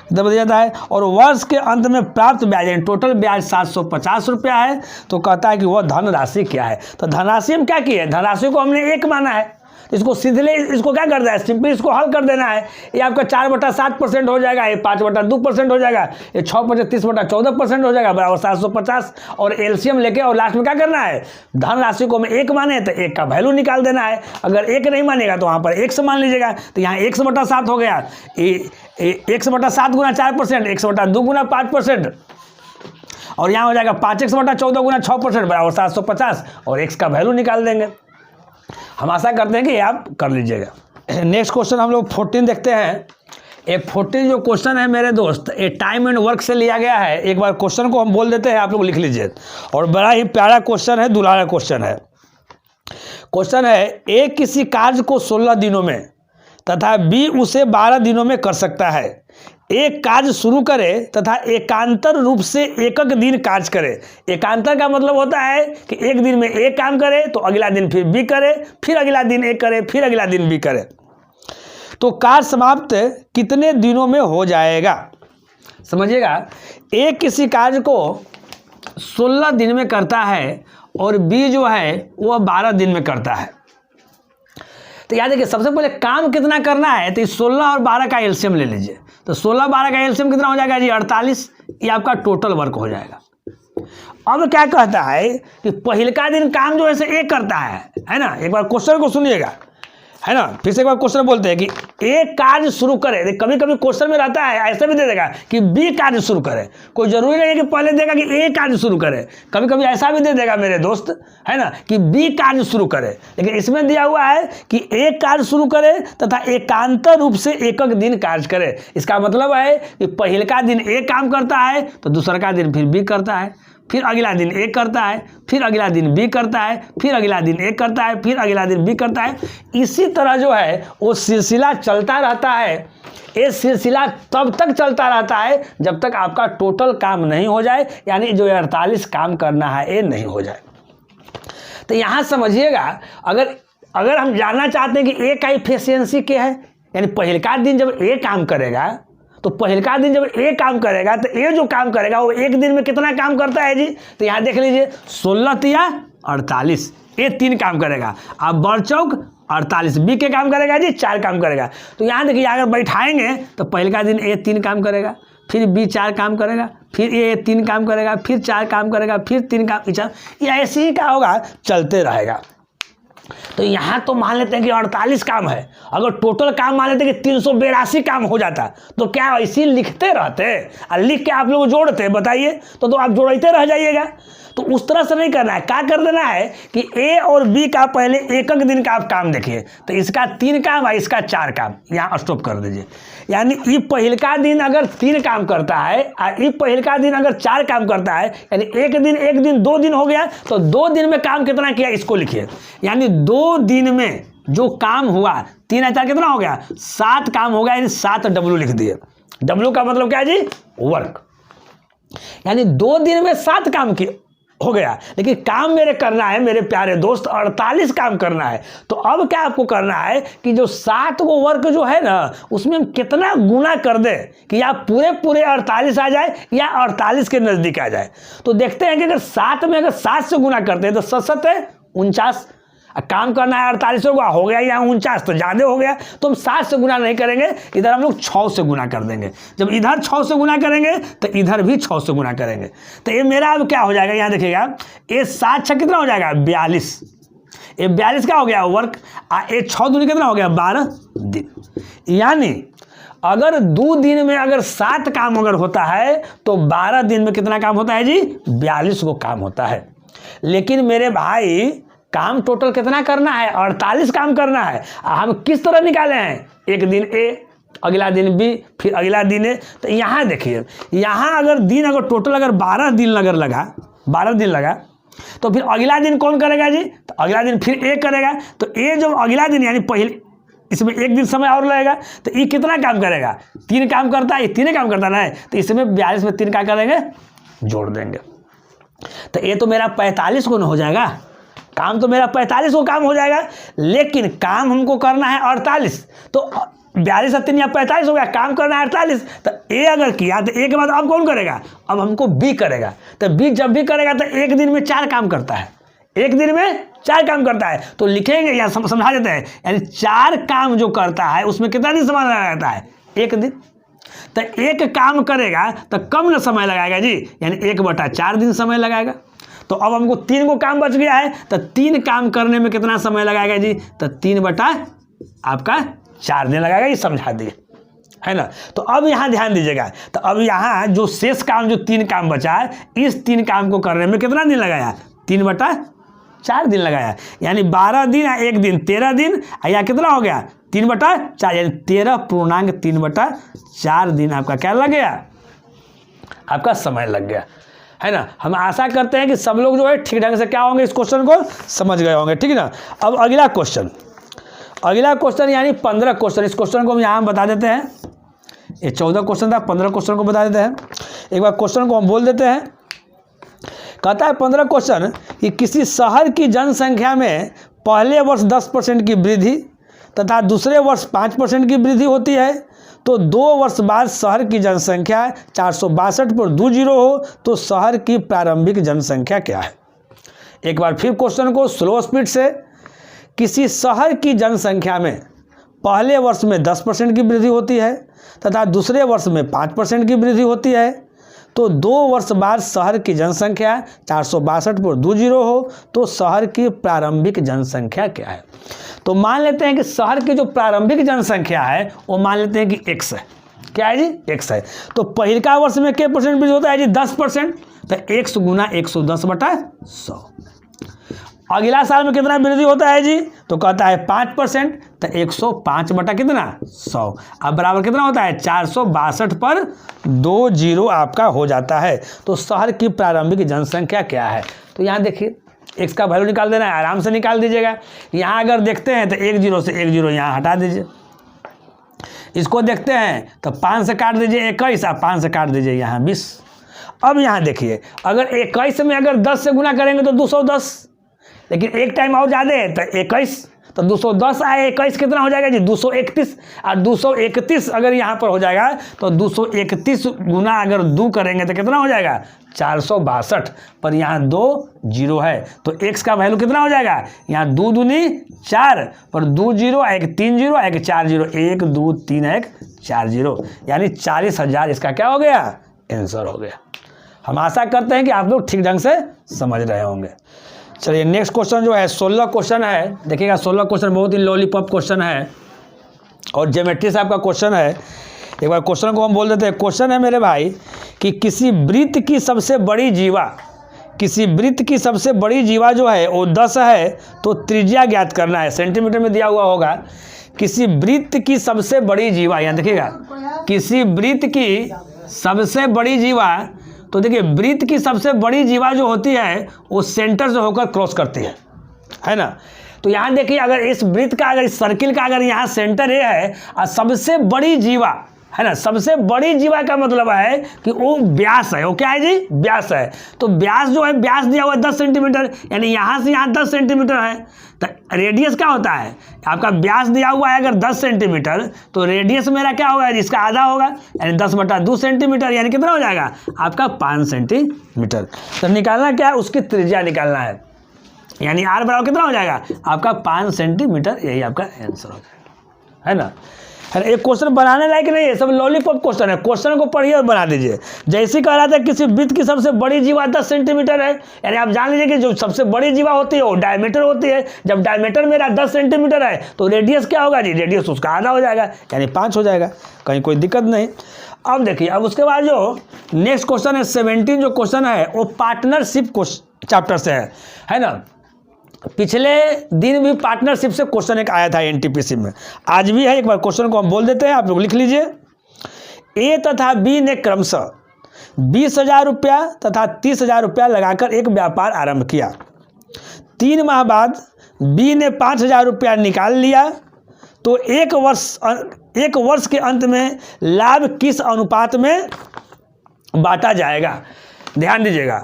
दब जाता है। और वर्ष के अंत में प्राप्त ब्याज यानी टोटल ब्याज 750 रुपया है, तो कहता है कि वह धनराशि क्या है। तो धनराशि हम क्या किए, धनराशि को हमने 1 माना है, इसको सीधे इसको क्या करना है, सिंपली इसको हल कर देना है। ये आपका 4/7% हो जाएगा, ये 5/2% हो जाएगा, ये 6/30/14% हो जाएगा, बराबर 750। और एलसीएम लेके और लास्ट में क्या करना है, धनराशि को हम 1 माने तो 1 का वैल्यू निकाल देना है। अगर 1 नहीं मानेगा तो वहाँ पर 1 मान लीजिएगा, तो यहाँ 1/7 हो गया, 1/7 गुना 4%, 1/2 गुना 5%, और यहाँ हो जाएगा 5x/14 गुना 6% बराबर 750, और x का वैल्यू निकाल देंगे। हम आशा करते हैं कि आप कर लीजिएगा। नेक्स्ट क्वेश्चन हम लोग 14 देखते हैं। ये 14 जो क्वेश्चन है मेरे दोस्त, ये टाइम एंड वर्क से लिया गया है। एक बार क्वेश्चन को हम बोल देते हैं, आप लोग लिख लीजिए, और बड़ा ही प्यारा क्वेश्चन है, दुलारा क्वेश्चन है। क्वेश्चन है, ए किसी कार्य को 16 दिनों में तथा बी उसे 12 दिनों में कर सकता है। एक कार्य शुरू करे तथा एकांतर रूप से एकक दिन कार्य करे। एकांतर का मतलब होता है कि एक दिन में एक काम करे तो अगला दिन फिर बी करे, फिर अगला दिन एक करे, फिर अगला दिन बी करे, तो कार्य समाप्त कितने दिनों में हो जाएगा। समझिएगा, ए किसी कार्य को 16 दिन में करता है और बी जो है वह 12 दिन में करता है। तो याद देखिए, सबसे पहले काम कितना करना है, तो 16 और 12 का एलसीएम ले लीजिए। तो 16 12 का एलसीएम कितना हो जाएगा जी 48, ये आपका टोटल वर्क हो जाएगा। अब क्या कहता है कि पहलका दिन काम जो है से एक करता है ना। एक बार क्वेश्चन को सुनिएगा, है ना। फिर से एक बार क्वेश्चन बोलते हैं कि ए कार्य शुरू करे, कभी कभी क्वेश्चन में रहता है ऐसे भी दे देगा कि बी कार्य शुरू करे, कोई जरूरी नहीं है कि पहले देगा कि ए कार्य शुरू करे, कभी कभी ऐसा भी दे देगा मेरे दोस्त, है ना, कि बी कार्य शुरू करे। लेकिन इसमें दिया हुआ है कि ए कार्य शुरू करे तथा एकांतर रूप से एकक दिन कार्य करे। इसका मतलब है कि पहला दिन ए काम करता है तो दूसरा का दिन फिर बी करता है, फिर अगला दिन ए करता है, फिर अगला दिन बी करता है, फिर अगला दिन ए करता है, फिर अगला दिन बी करता है। इसी तरह जो है वो सिलसिला चलता रहता है। ये सिलसिला तब तक चलता रहता है जब तक आपका टोटल काम नहीं हो जाए, यानी जो 48 काम करना है ये नहीं हो जाए। तो यहाँ समझिएगा, अगर हम जानना चाहते हैं कि ए का इफिशियंसी क्या है, यानी पहला दिन जब ए काम करेगा तो पहला दिन जब ए काम करेगा तो ए जो काम करेगा वो एक दिन में कितना काम करता है जी। तो यहाँ देख लीजिए 16 तिया 48, ए 3 काम करेगा। अब बढ़ चौक 48, बी के काम करेगा जी 4 काम करेगा। तो यहाँ देखिए अगर बैठाएंगे तो पहला दिन ए 3 काम करेगा, फिर बी 4 काम करेगा, फिर ए 3 काम करेगा, फिर 4 काम करेगा, फिर 3 काम, ये ऐसे ही क्या होगा, चलते रहेगा। तो यहाँ तो मान लेते हैं कि 48 काम है, अगर टोटल काम मान लेते हैं कि 382 काम हो जाता तो क्या ऐसे लिखते रहते और लिख के आप लोग जोड़ते, बताइए। तो आप जोड़ते रह जाइएगा। तो उस तरह से नहीं करना है, क्या कर देना है कि ए और बी का पहले एकक दिन का आप काम देखिए। तो इसका 3 काम और इसका 4 काम, यहाँ स्टॉप कर दीजिए। यानी ये पहला दिन अगर 3 काम करता है और ये पहला दिन अगर 4 काम करता है, यानी एक दिन 2 दिन हो गया। तो 2 दिन में काम कितना किया इसको लिखिए, यानी 2 दिन में जो काम हुआ 3 और 4 कितना हो गया, 7 काम हो गया, यानी 7 W लिख दिए। W का मतलब क्या है जी, वर्क। यानी 2 दिन में 7 काम किए हो गया, लेकिन काम मेरे करना है मेरे प्यारे दोस्त 48 काम करना है। तो अब क्या आपको करना है कि जो 7 को वर्क जो है ना उसमें हम कितना गुना कर दे कि या पूरे 48 आ जाए या 48 के नज़दीक आ जाए। तो देखते हैं कि अगर 7 में अगर 7 से गुना करते हैं तो 7 है 49, काम करना है 48 हो गया या 49 तो ज़्यादा हो गया। तो हम 7 से गुना नहीं करेंगे, इधर हम लोग 6 से गुना कर देंगे। जब इधर 6 से गुना करेंगे तो इधर भी 6 से गुना करेंगे। तो ये मेरा अब क्या हो जाएगा, यहाँ देखिएगा, ये 7 6 कितना हो जाएगा 42, ये 42 क्या हो गया वर्क, ये 6 दूनी कितना हो गया 12 दिन। यानी अगर 2 दिन में अगर 7 काम अगर होता है तो 12 दिन में कितना काम होता है जी, 42 को काम होता है। लेकिन मेरे भाई काम टोटल कितना करना है, 48 काम करना है। हम किस तरह निकाले हैं, एक दिन ए, अगला दिन बी, फिर अगला दिन ए। तो यहाँ देखिए, यहाँ अगर दिन अगर टोटल अगर 12 दिन लगा तो फिर अगला दिन कौन करेगा जी, तो अगला दिन फिर ए करेगा। तो ए जो अगला दिन यानी पहले इसमें एक दिन समय और लगेगा। तो ये कितना काम करेगा, 3 काम करता है, ये 3 काम करता है। तो इसमें 42 में 3 क्या करेंगे, जोड़ देंगे। तो ये तो मेरा 45 को न हो जाएगा, काम तो मेरा 45 को काम हो जाएगा, लेकिन काम हमको करना है 48। तो 42 और 3 या 45 हो गया, काम करना है 48। तो ए अगर किया तो ए के बाद अब कौन करेगा, अब हमको बी करेगा। तो बी जब भी करेगा तो एक दिन में 4 काम करता है, एक दिन में 4 काम करता है। तो लिखेंगे या समझा देते हैं, यानी 4 काम जो करता है उसमें कितना दिन समय लगा रहता है, 1 दिन। तो 1 काम करेगा तो कम न समय लगाएगा जी, यानी 1/4 दिन समय लगाएगा। तो अब हमको 3 को काम बच गया है, तो 3 काम करने में कितना समय लगाएगा जी, तो 3/4 दिन लगाएगा। ये समझा दिए, है ना। तो अब यहाँ ध्यान दीजिएगा, तो अब यहाँ जो शेष काम जो 3 काम बचा है, इस 3 काम को करने में कितना दिन लगाया, 3/4 दिन लगाया। यानी 12 दिन या 1 दिन 13 दिन, या कितना हो गया 3/4, यानी 13.3/4 दिन आपका क्या लग गया, आपका समय लग गया, है ना। हम आशा करते हैं कि सब लोग जो है ठीक ढंग से क्या होंगे, इस क्वेश्चन को समझ गए होंगे, ठीक है ना। अब अगला क्वेश्चन यानी 15 क्वेश्चन, इस क्वेश्चन को हम यहाँ बता देते हैं। ये 14 क्वेश्चन था, 15 क्वेश्चन को बता देते हैं। एक बार क्वेश्चन को हम बोल देते हैं। कहता है 15 क्वेश्चन कि किसी शहर की जनसंख्या में पहले वर्ष 10% की वृद्धि तथा दूसरे वर्ष 5% की वृद्धि होती है, तो 2 वर्ष बाद शहर की जनसंख्या 462 पर 2 जीरो हो तो शहर की प्रारंभिक जनसंख्या क्या है। एक बार फिर क्वेश्चन को स्लो स्पीड से, किसी शहर की जनसंख्या में पहले वर्ष में 10% की वृद्धि होती है तथा दूसरे वर्ष में 5% की वृद्धि होती है, तो 2 वर्ष बाद शहर की जनसंख्या 462 पर 2 जीरो हो तो शहर की प्रारंभिक जनसंख्या क्या है। तो मान लेते हैं कि शहर की जो प्रारंभिक जनसंख्या है वो मान लेते हैं कि x है। क्या है जी? x है। तो पहिलका वर्ष में क्या परसेंट वृद्धि होता है जी? 10%। तो x गुना 110/100। अगला साल में कितना वृद्धि होता है जी? तो कहता है 5%। तो 105 बटा कितना? 100। अब बराबर कितना होता है? 462 पर 2 जीरो आपका हो जाता है। तो शहर की प्रारंभिक जनसंख्या क्या है? तो यहाँ देखिए x का वैल्यू निकाल देना है, आराम से निकाल दीजिएगा। यहाँ अगर देखते हैं तो 1 जीरो से 1 जीरो यहाँ हटा दीजिए। इसको देखते हैं तो 5 से काट दीजिए 21 और 5 से काट दीजिए यहाँ 20। अब यहाँ देखिए अगर 21 में अगर 10 से गुना करेंगे तो 210, लेकिन एक टाइम और ज़्यादा है तो 21, तो 210 आए 21 कितना हो जाएगा जी? 231। और 231 अगर यहाँ पर हो जाएगा तो 231 गुना अगर 2 करेंगे तो कितना हो जाएगा? 462। पर यहाँ 2 जीरो है तो x का वैल्यू कितना हो जाएगा? यहाँ 2 दूनी 4 पर 2 जीरो, 1 3 जीरो, 1 4 जीरो, 1 2 3 1 4 जीरो, यानी 40,000 इसका क्या हो गया? आंसर हो गया। हम आशा करते हैं कि आप लोग ठीक ढंग से समझ रहे होंगे। चलिए नेक्स्ट क्वेश्चन जो है 16 क्वेश्चन है। देखिएगा 16 क्वेश्चन बहुत ही लॉलीपॉप क्वेश्चन है और ज्योमेट्री से आपका क्वेश्चन है। एक बार क्वेश्चन को हम बोल देते हैं। क्वेश्चन है मेरे भाई कि किसी वृत्त की सबसे बड़ी जीवा जो है वो 10 है, तो त्रिज्या ज्ञात करना है। सेंटीमीटर में दिया हुआ होगा। किसी वृत्त की सबसे बड़ी जीवा, यहाँ देखिएगा किसी वृत्त की सबसे बड़ी जीवा, तो देखिए वृत्त की सबसे बड़ी जीवा जो होती है वो सेंटर से होकर क्रॉस करती है ना। तो यहाँ देखिए अगर इस वृत्त का, अगर इस सर्किल का अगर यहाँ सेंटर ए है और सबसे बड़ी जीवा है ना, सबसे बड़ी जीवा का मतलब है कि वो व्यास है। वो क्या है जी? व्यास है। तो व्यास जो है, व्यास दिया हुआ है 10 सेंटीमीटर, यानी यहाँ से यहाँ 10 सेंटीमीटर है। तो रेडियस क्या होता है? आपका व्यास दिया हुआ है अगर 10 सेंटीमीटर, तो रेडियस मेरा क्या होगा? इसका आधा होगा, यानी 10/2 सेंटीमीटर, यानी कितना हो जाएगा? आपका 5 सेंटीमीटर। तो निकालना क्या है? उसकी त्रिज्या निकालना है, यानी r बराबर कितना हो जाएगा? आपका 5 सेंटीमीटर। यही आपका आंसर हो जाएगा, है ना। एक क्वेश्चन बनाने लायक नहीं है, सब लॉलीपॉप क्वेश्चन है। क्वेश्चन को पढ़िए और बना दीजिए। जैसे कह रहा था किसी वृत्त की सबसे बड़ी जीवा 10 सेंटीमीटर है, यानी आप जान लीजिए कि जो सबसे बड़ी जीवा होती है वो डायमीटर होती है। जब डायमीटर मेरा 10 सेंटीमीटर है तो रेडियस क्या होगा जी? रेडियस उसका आधा हो जाएगा, यानी 5 हो जाएगा। कहीं कोई दिक्कत नहीं। अब देखिए अब उसके बाद जो नेक्स्ट क्वेश्चन है 17 जो क्वेश्चन है वो पार्टनरशिप चैप्टर से है ना। पिछले दिन भी पार्टनरशिप से क्वेश्चन एक आया था एनटीपीसी में, आज भी है। एक बार क्वेश्चन को हम बोल देते हैं, आप लोग लिख लीजिए। ए तथा बी ने क्रमशः 20,000 रुपया तथा 30,000 रुपया लगाकर एक व्यापार आरंभ किया। 3 माह बाद बी ने 5,000 रुपया निकाल लिया, तो एक वर्ष के अंत में लाभ किस अनुपात में बांटा जाएगा? ध्यान दीजिएगा।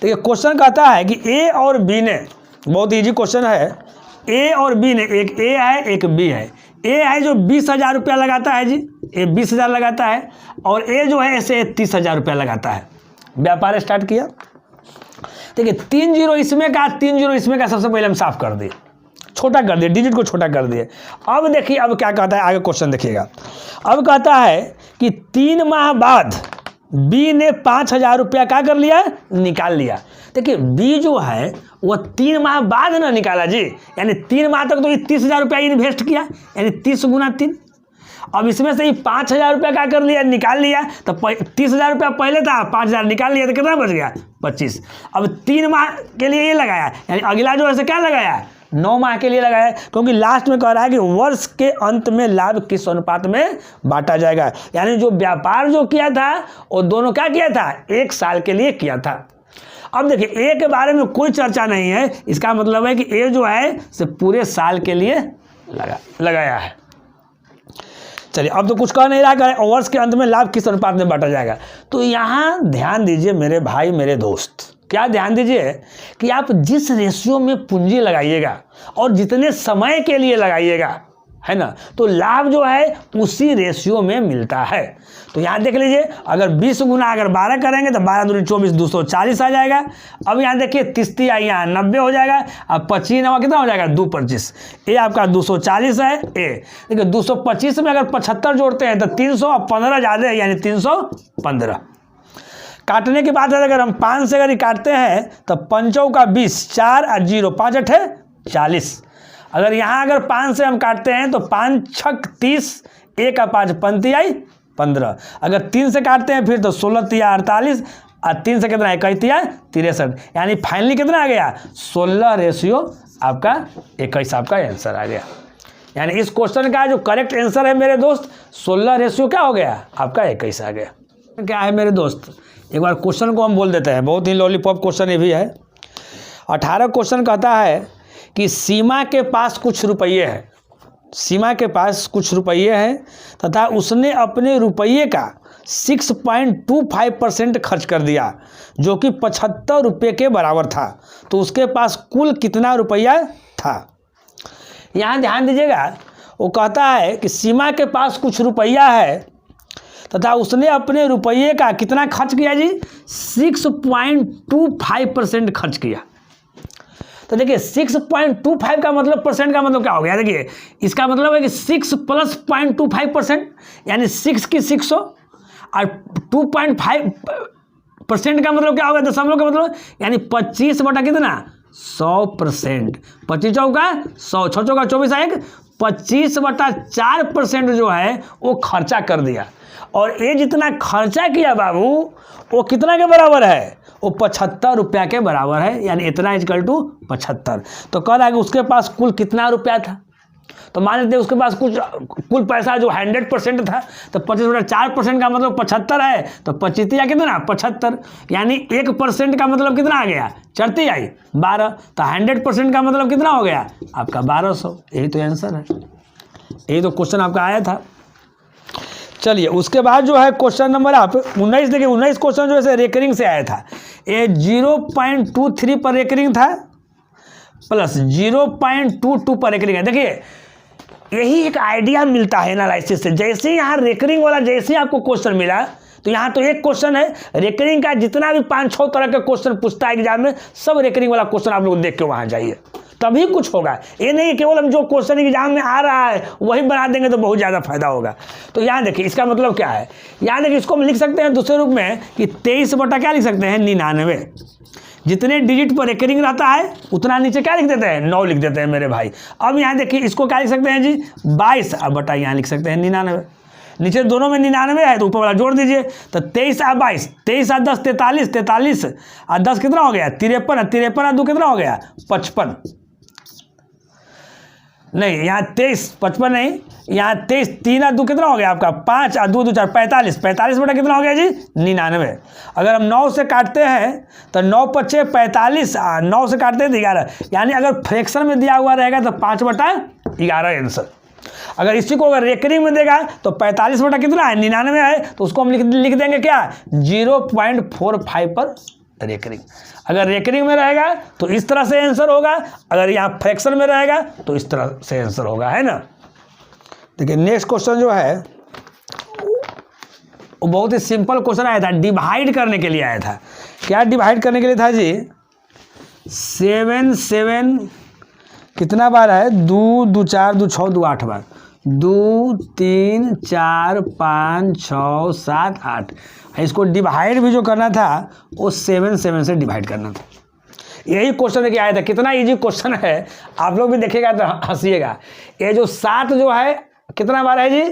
देखिए क्वेश्चन कहता है कि ए और बी ने, बहुत इजी क्वेश्चन है, ए और बी ने, एक ए है एक बी है। ए है जो 20,000 रुपया लगाता है जी, ए 20,000 लगाता है, और ए जो है ऐसे 30,000 रुपया लगाता है। व्यापार स्टार्ट किया। देखिए 3 जीरो इसमें का, 3 जीरो इसमें का, सबसे पहले हम साफ कर दिए, छोटा कर दिए, डिजिट को छोटा कर दिए। अब देखिए अब क्या कहता है, आगे क्वेश्चन देखिएगा। अब कहता है कि 3 माह बाद बी ने 5,000 रुपया क्या कर लिया? निकाल लिया। देखिए बी जो है वो 3 माह बाद ना निकाला जी, यानी 3 माह तक तो ये 30,000 रुपया इन्वेस्ट किया, यानी 30 गुना 3। अब इसमें से ही 5,000 रुपया क्या कर लिया? निकाल लिया। तो 30,000 रुपया पहले था, 5,000 निकाल लिया, तो कितना बच गया? 25। अब 3 माह के लिए ये लगाया, यानी अगला जो है क्या लगाया? 9 माह के लिए लगाया, क्योंकि लास्ट में कह रहा है कि वर्ष के अंत में लाभ किस अनुपात में बांटा जाएगा। यानी जो व्यापार जो किया था वो दोनों क्या किया था? 1 साल के लिए किया था। अब देखिए ए के बारे में कोई चर्चा नहीं है, इसका मतलब है कि ए जो है से पूरे साल के लिए लगाया है। चलिए अब तो कुछ कह नहीं रहा है, वर्ष के अंत में लाभ किस अनुपात में बांटा जाएगा। तो यहाँ ध्यान दीजिए मेरे भाई मेरे दोस्त, क्या ध्यान दीजिए कि आप जिस रेशियो में पूंजी लगाइएगा और जितने समय के लिए लगाइएगा, है ना, तो लाभ जो है उसी रेशियो में मिलता है। तो यहाँ देख लीजिए, अगर 20 गुना अगर 12 करेंगे तो 12 दूनी 24, 240 आ जाएगा। अब यहाँ देखिए 30 यहाँ 90 हो जाएगा। अब 25 नवा कितना हो जाएगा? 225। ए आपका 240 है। ए देखिए 225 में अगर 75 जोड़ते हैं तो 315 ज़्यादा है, यानी 315। काटने की बात है, अगर हम 5 से अगर काटते हैं तो 5 का 20, 4 और 0, 5 8 40। अगर यहाँ अगर 5 से हम काटते हैं तो 5 छक 30, 1 का 5 पंती आई 15। अगर 3 से काटते हैं फिर तो 16 तिया 48 और 3 से कितना है 21 तिया 63, यानी फाइनली कितना आ गया 16 आपका 21 आपका आंसर आ गया। यानी इस क्वेश्चन का जो करेक्ट आंसर है मेरे दोस्त 16 क्या हो गया आपका 21 आ गया। क्या है मेरे दोस्त, एक बार क्वेश्चन को हम बोल देते हैं, बहुत ही लॉलीपॉप क्वेश्चन ये भी है। 18 क्वेश्चन कहता है कि सीमा के पास कुछ रुपये हैं, सीमा के पास कुछ रुपये हैं तथा उसने अपने रुपये का 6.25% खर्च कर दिया जो कि 75 रुपये के बराबर था, तो उसके पास कुल कितना रुपया था। यहाँ ध्यान दीजिएगा, वो कहता है कि सीमा के पास कुछ रुपया है तथा उसने अपने रुपये का कितना खर्च किया जी 6.25% खर्च किया। तो देखिए 6.25 का मतलब परसेंट का मतलब क्या हो गया, देखिए इसका मतलब है कि 6 + 0.25% यानी 6 की 600 और 2.5% का मतलब क्या होगा दशमलव का मतलब यानी 25 बटा कितना 100%। 25 चौका 100, 6 चौका 24 आएगा 25/4% जो है वो खर्चा कर दिया। और ये जितना खर्चा किया बाबू वो कितना के बराबर है, वो 75 रुपया के बराबर है, यानी इतना इक्वल टू 75। तो कह रहा है कि उसके पास कुल कितना रुपया था, तो मान लेते हैं उसके पास कुल पैसा जो 100% था, तो 25/4% का मतलब 75 है, तो 25 या कितना 75, यानी 1% का मतलब कितना आ गया 4 आई 12, तो 100% का मतलब कितना हो गया आपका 1200। यही तो आंसर है, यही तो क्वेश्चन आपका आया था। चलिए उसके बाद जो है क्वेश्चन नंबर आप 19 देखिए, 19 क्वेश्चन जो है रेकरिंग से आया था। ये 0.23 पर रेकरिंग था प्लस 0.22 पर रेकरिंग है। देखिए यही एक आइडिया मिलता है एनालिसिस से, जैसे यहाँ रेकरिंग वाला जैसे आपको क्वेश्चन मिला तो यहाँ तो एक क्वेश्चन है रेकरिंग का, जितना भी 5-6 तरह के क्वेश्चन पूछता है एग्जाम में सब रेकरिंग वाला क्वेश्चन आप लोग देख के वहाँ जाइए, तभी कुछ होगा। ये नहीं केवल हम जो क्वेश्चन एग्जाम में आ रहा है वही बना देंगे तो बहुत ज़्यादा फायदा होगा। तो यहाँ देखिए इसका मतलब क्या है, यहाँ देखिए इसको हम लिख सकते हैं दूसरे रूप में कि 23 बटा क्या लिख सकते हैं 99। जितने डिजिट पर रेकरिंग रहता है उतना नीचे क्या लिख देते हैं 9 लिख देते हैं मेरे भाई। अब यहाँ देखिए इसको क्या लिख सकते हैं जी 22 बटा यहाँ लिख सकते हैं 99। नीचे दोनों में 99 है तो ऊपर वाला जोड़ दीजिए, तो 23 और 22, 23 और 10 43, 43 और 10 कितना हो गया 53, 53 और 2 कितना हो गया 55। नहीं यहाँ 23 55 नहीं, यहाँ 23 3 और 2 कितना हो गया आपका 5 और 2 2 4 45, 45 बटा कितना हो गया जी 99। अगर हम 9 से काटते हैं तो 9 × 5 45, 9 से काटते हैं तो 11, यानी अगर फ्रैक्शन में दिया हुआ रहेगा तो 5/11 आंसर। अगर इसी को अगर रेकरिंग में देगा तो 45 बटा कितना है 99 है, तो उसको हम लिख देंगे क्या 0.45 पर रेकरिंग। अगर रेकरिंग में रहेगा तो इस तरह से आंसर होगा, अगर यहाँ फ्रैक्शन में रहेगा तो इस तरह से आंसर होगा, है ना। देखिए नेक्स्ट क्वेश्चन जो है वो बहुत ही सिंपल क्वेश्चन आया था, डिवाइड करने के लिए आया था। क्या डिवाइड करने के लिए था जी 7 कितना बार है 2 2 4 2 6 2 8 बार, 2 3 4 5 6 7 8। इसको डिवाइड भी जो करना था वो 7 से डिवाइड करना था। यही क्वेश्चन लेके आया था, कितना इजी क्वेश्चन है, आप लोग भी देखिएगा तो हंसिएगा। ये जो 7 जो है कितना बार है जी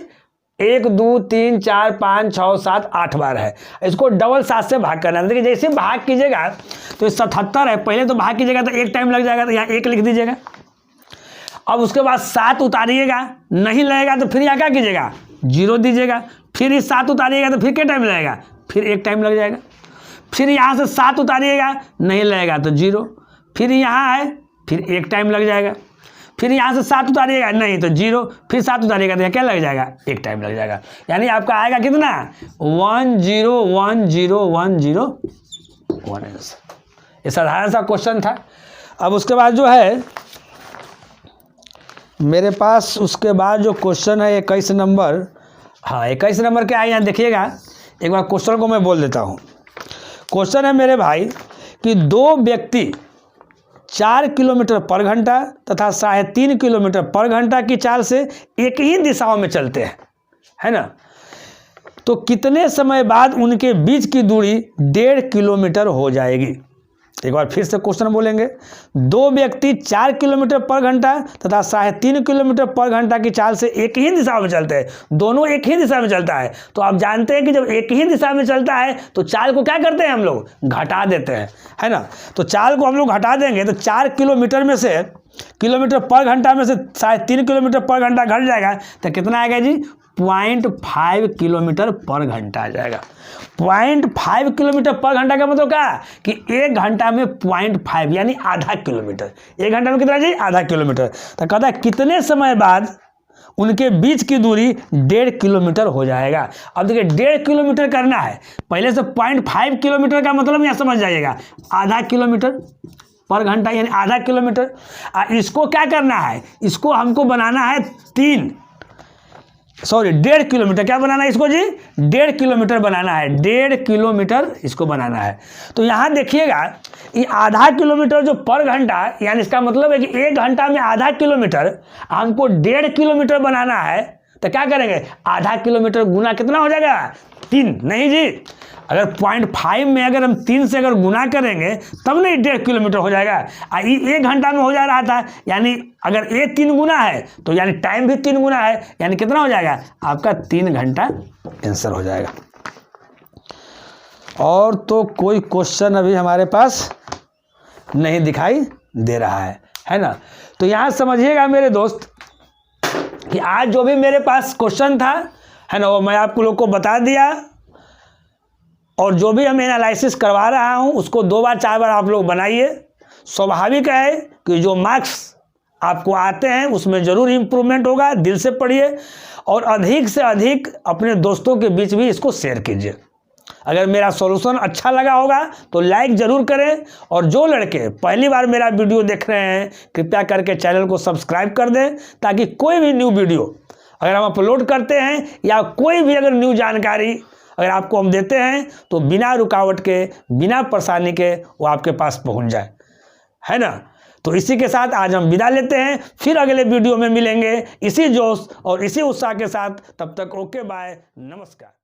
1 2 3 4 5 6 7 8 बार है। इसको डबल 7 से भाग करना है। देखिए जैसे भाग कीजिएगा तो 77 है, पहले तो भाग कीजिएगा तो एक टाइम लग जाएगा, तो यहाँ 1 लिख दीजिएगा। अब उसके बाद 7 उतारिएगा, नहीं लगेगा तो फिर यहाँ क्या कीजिएगा 0 दीजिएगा, फिर इस 7 उतारिएगा तो फिर क्या टाइम लगेगा, फिर 1 टाइम लग जाएगा। फिर यहाँ से 7 उतारिएगा, नहीं लगेगा तो 0, फिर यहाँ है फिर 1 टाइम लग जाएगा। फिर यहाँ से 7 उतारिएगा, नहीं तो 0, फिर 7 उतारिएगा तो यहाँ क्या लग जाएगा 1 टाइम लग जाएगा। यानी आपका आएगा कितना 1 0 1 0 1 0 1 आंसर। ये साधारण सा क्वेश्चन था। अब उसके बाद जो है मेरे पास उसके बाद जो क्वेश्चन है 21 नंबर, हाँ 21 नंबर क्या है यहाँ देखिएगा, एक बार क्वेश्चन को मैं बोल देता हूँ। क्वेश्चन है मेरे भाई कि 2 व्यक्ति 4 किलोमीटर पर घंटा तथा 3.5 किलोमीटर पर घंटा की चाल से एक ही दिशाओं में चलते हैं, है ना। तो कितने समय बाद उनके बीच की दूरी 1.5 किलोमीटर हो जाएगी। एक बार फिर से क्वेश्चन बोलेंगे, 2 व्यक्ति 4 किलोमीटर पर घंटा तथा 3.5 किलोमीटर पर घंटा की चाल से एक ही दिशा में चलते हैं, दोनों एक ही दिशा में चलता है। तो आप जानते हैं कि जब एक ही दिशा में चलता है तो चाल को क्या करते हैं हम लोग, घटा देते हैं, है ना। तो चाल को हम लोग घटा देंगे तो 4 किलोमीटर में से, किलोमीटर पर घंटा में से 3.5 किलोमीटर पर घंटा घट जाएगा तो कितना आएगा जी, 0.5 किलोमीटर पर घंटा आ जाएगा। 0.5 किलोमीटर पर घंटा का मतलब क्या कि 1 घंटा में 0.5 यानी आधा किलोमीटर। 1 घंटा में कितना जी, आधा किलोमीटर। तो कहता है कितने समय बाद उनके बीच की दूरी 1.5 किलोमीटर हो जाएगा। अब देखिए 1.5 किलोमीटर करना है, पहले से 0.5 किलोमीटर का मतलब यहाँ समझ जाइएगा, आधा किलोमीटर पर घंटा यानी आधा किलोमीटर। इसको क्या करना है, इसको हमको बनाना है 1.5 किलोमीटर। क्या बनाना है इसको जी, 1.5 किलोमीटर बनाना है, 1.5 किलोमीटर इसको बनाना है। तो यहाँ देखिएगा ये आधा किलोमीटर जो पर घंटा, यानी इसका मतलब है कि 1 घंटा में आधा किलोमीटर हमको 1.5 किलोमीटर बनाना है। तो क्या करेंगे, आधा किलोमीटर गुना कितना हो जाएगा, 3। नहीं जी, अगर 0.5 में अगर हम 3 से अगर गुना करेंगे तब नहीं 1.5 किलोमीटर हो जाएगा। 1 घंटा में हो जा रहा था, यानी अगर ये 3 गुना है तो यानी टाइम भी 3 गुना है, यानी कितना हो जाएगा आपका 3 घंटा आंसर हो जाएगा। और तो कोई क्वेश्चन अभी हमारे पास नहीं दिखाई दे रहा है ना। तो यहाँ समझिएगा मेरे दोस्त कि आज जो भी मेरे पास क्वेश्चन था, है ना, वो मैं आपको लोग को बता दिया। और जो भी हम एनालिसिस करवा रहा हूँ उसको 2 बार 4 बार आप लोग बनाइए। स्वाभाविक है कि जो मार्क्स आपको आते हैं उसमें ज़रूर इम्प्रूवमेंट होगा। दिल से पढ़िए और अधिक से अधिक अपने दोस्तों के बीच भी इसको शेयर कीजिए। अगर मेरा सॉल्यूशन अच्छा लगा होगा तो लाइक ज़रूर करें, और जो लड़के पहली बार मेरा वीडियो देख रहे हैं कृपया करके चैनल को सब्सक्राइब कर दें, ताकि कोई भी न्यू वीडियो अगर हम अपलोड करते हैं या कोई भी अगर न्यू जानकारी अगर आपको हम देते हैं तो बिना रुकावट के, बिना परेशानी के वो आपके पास पहुंच जाए, है ना। तो इसी के साथ आज हम विदा लेते हैं, फिर अगले वीडियो में मिलेंगे इसी जोश और इसी उत्साह के साथ। तब तक ओके बाय, नमस्कार।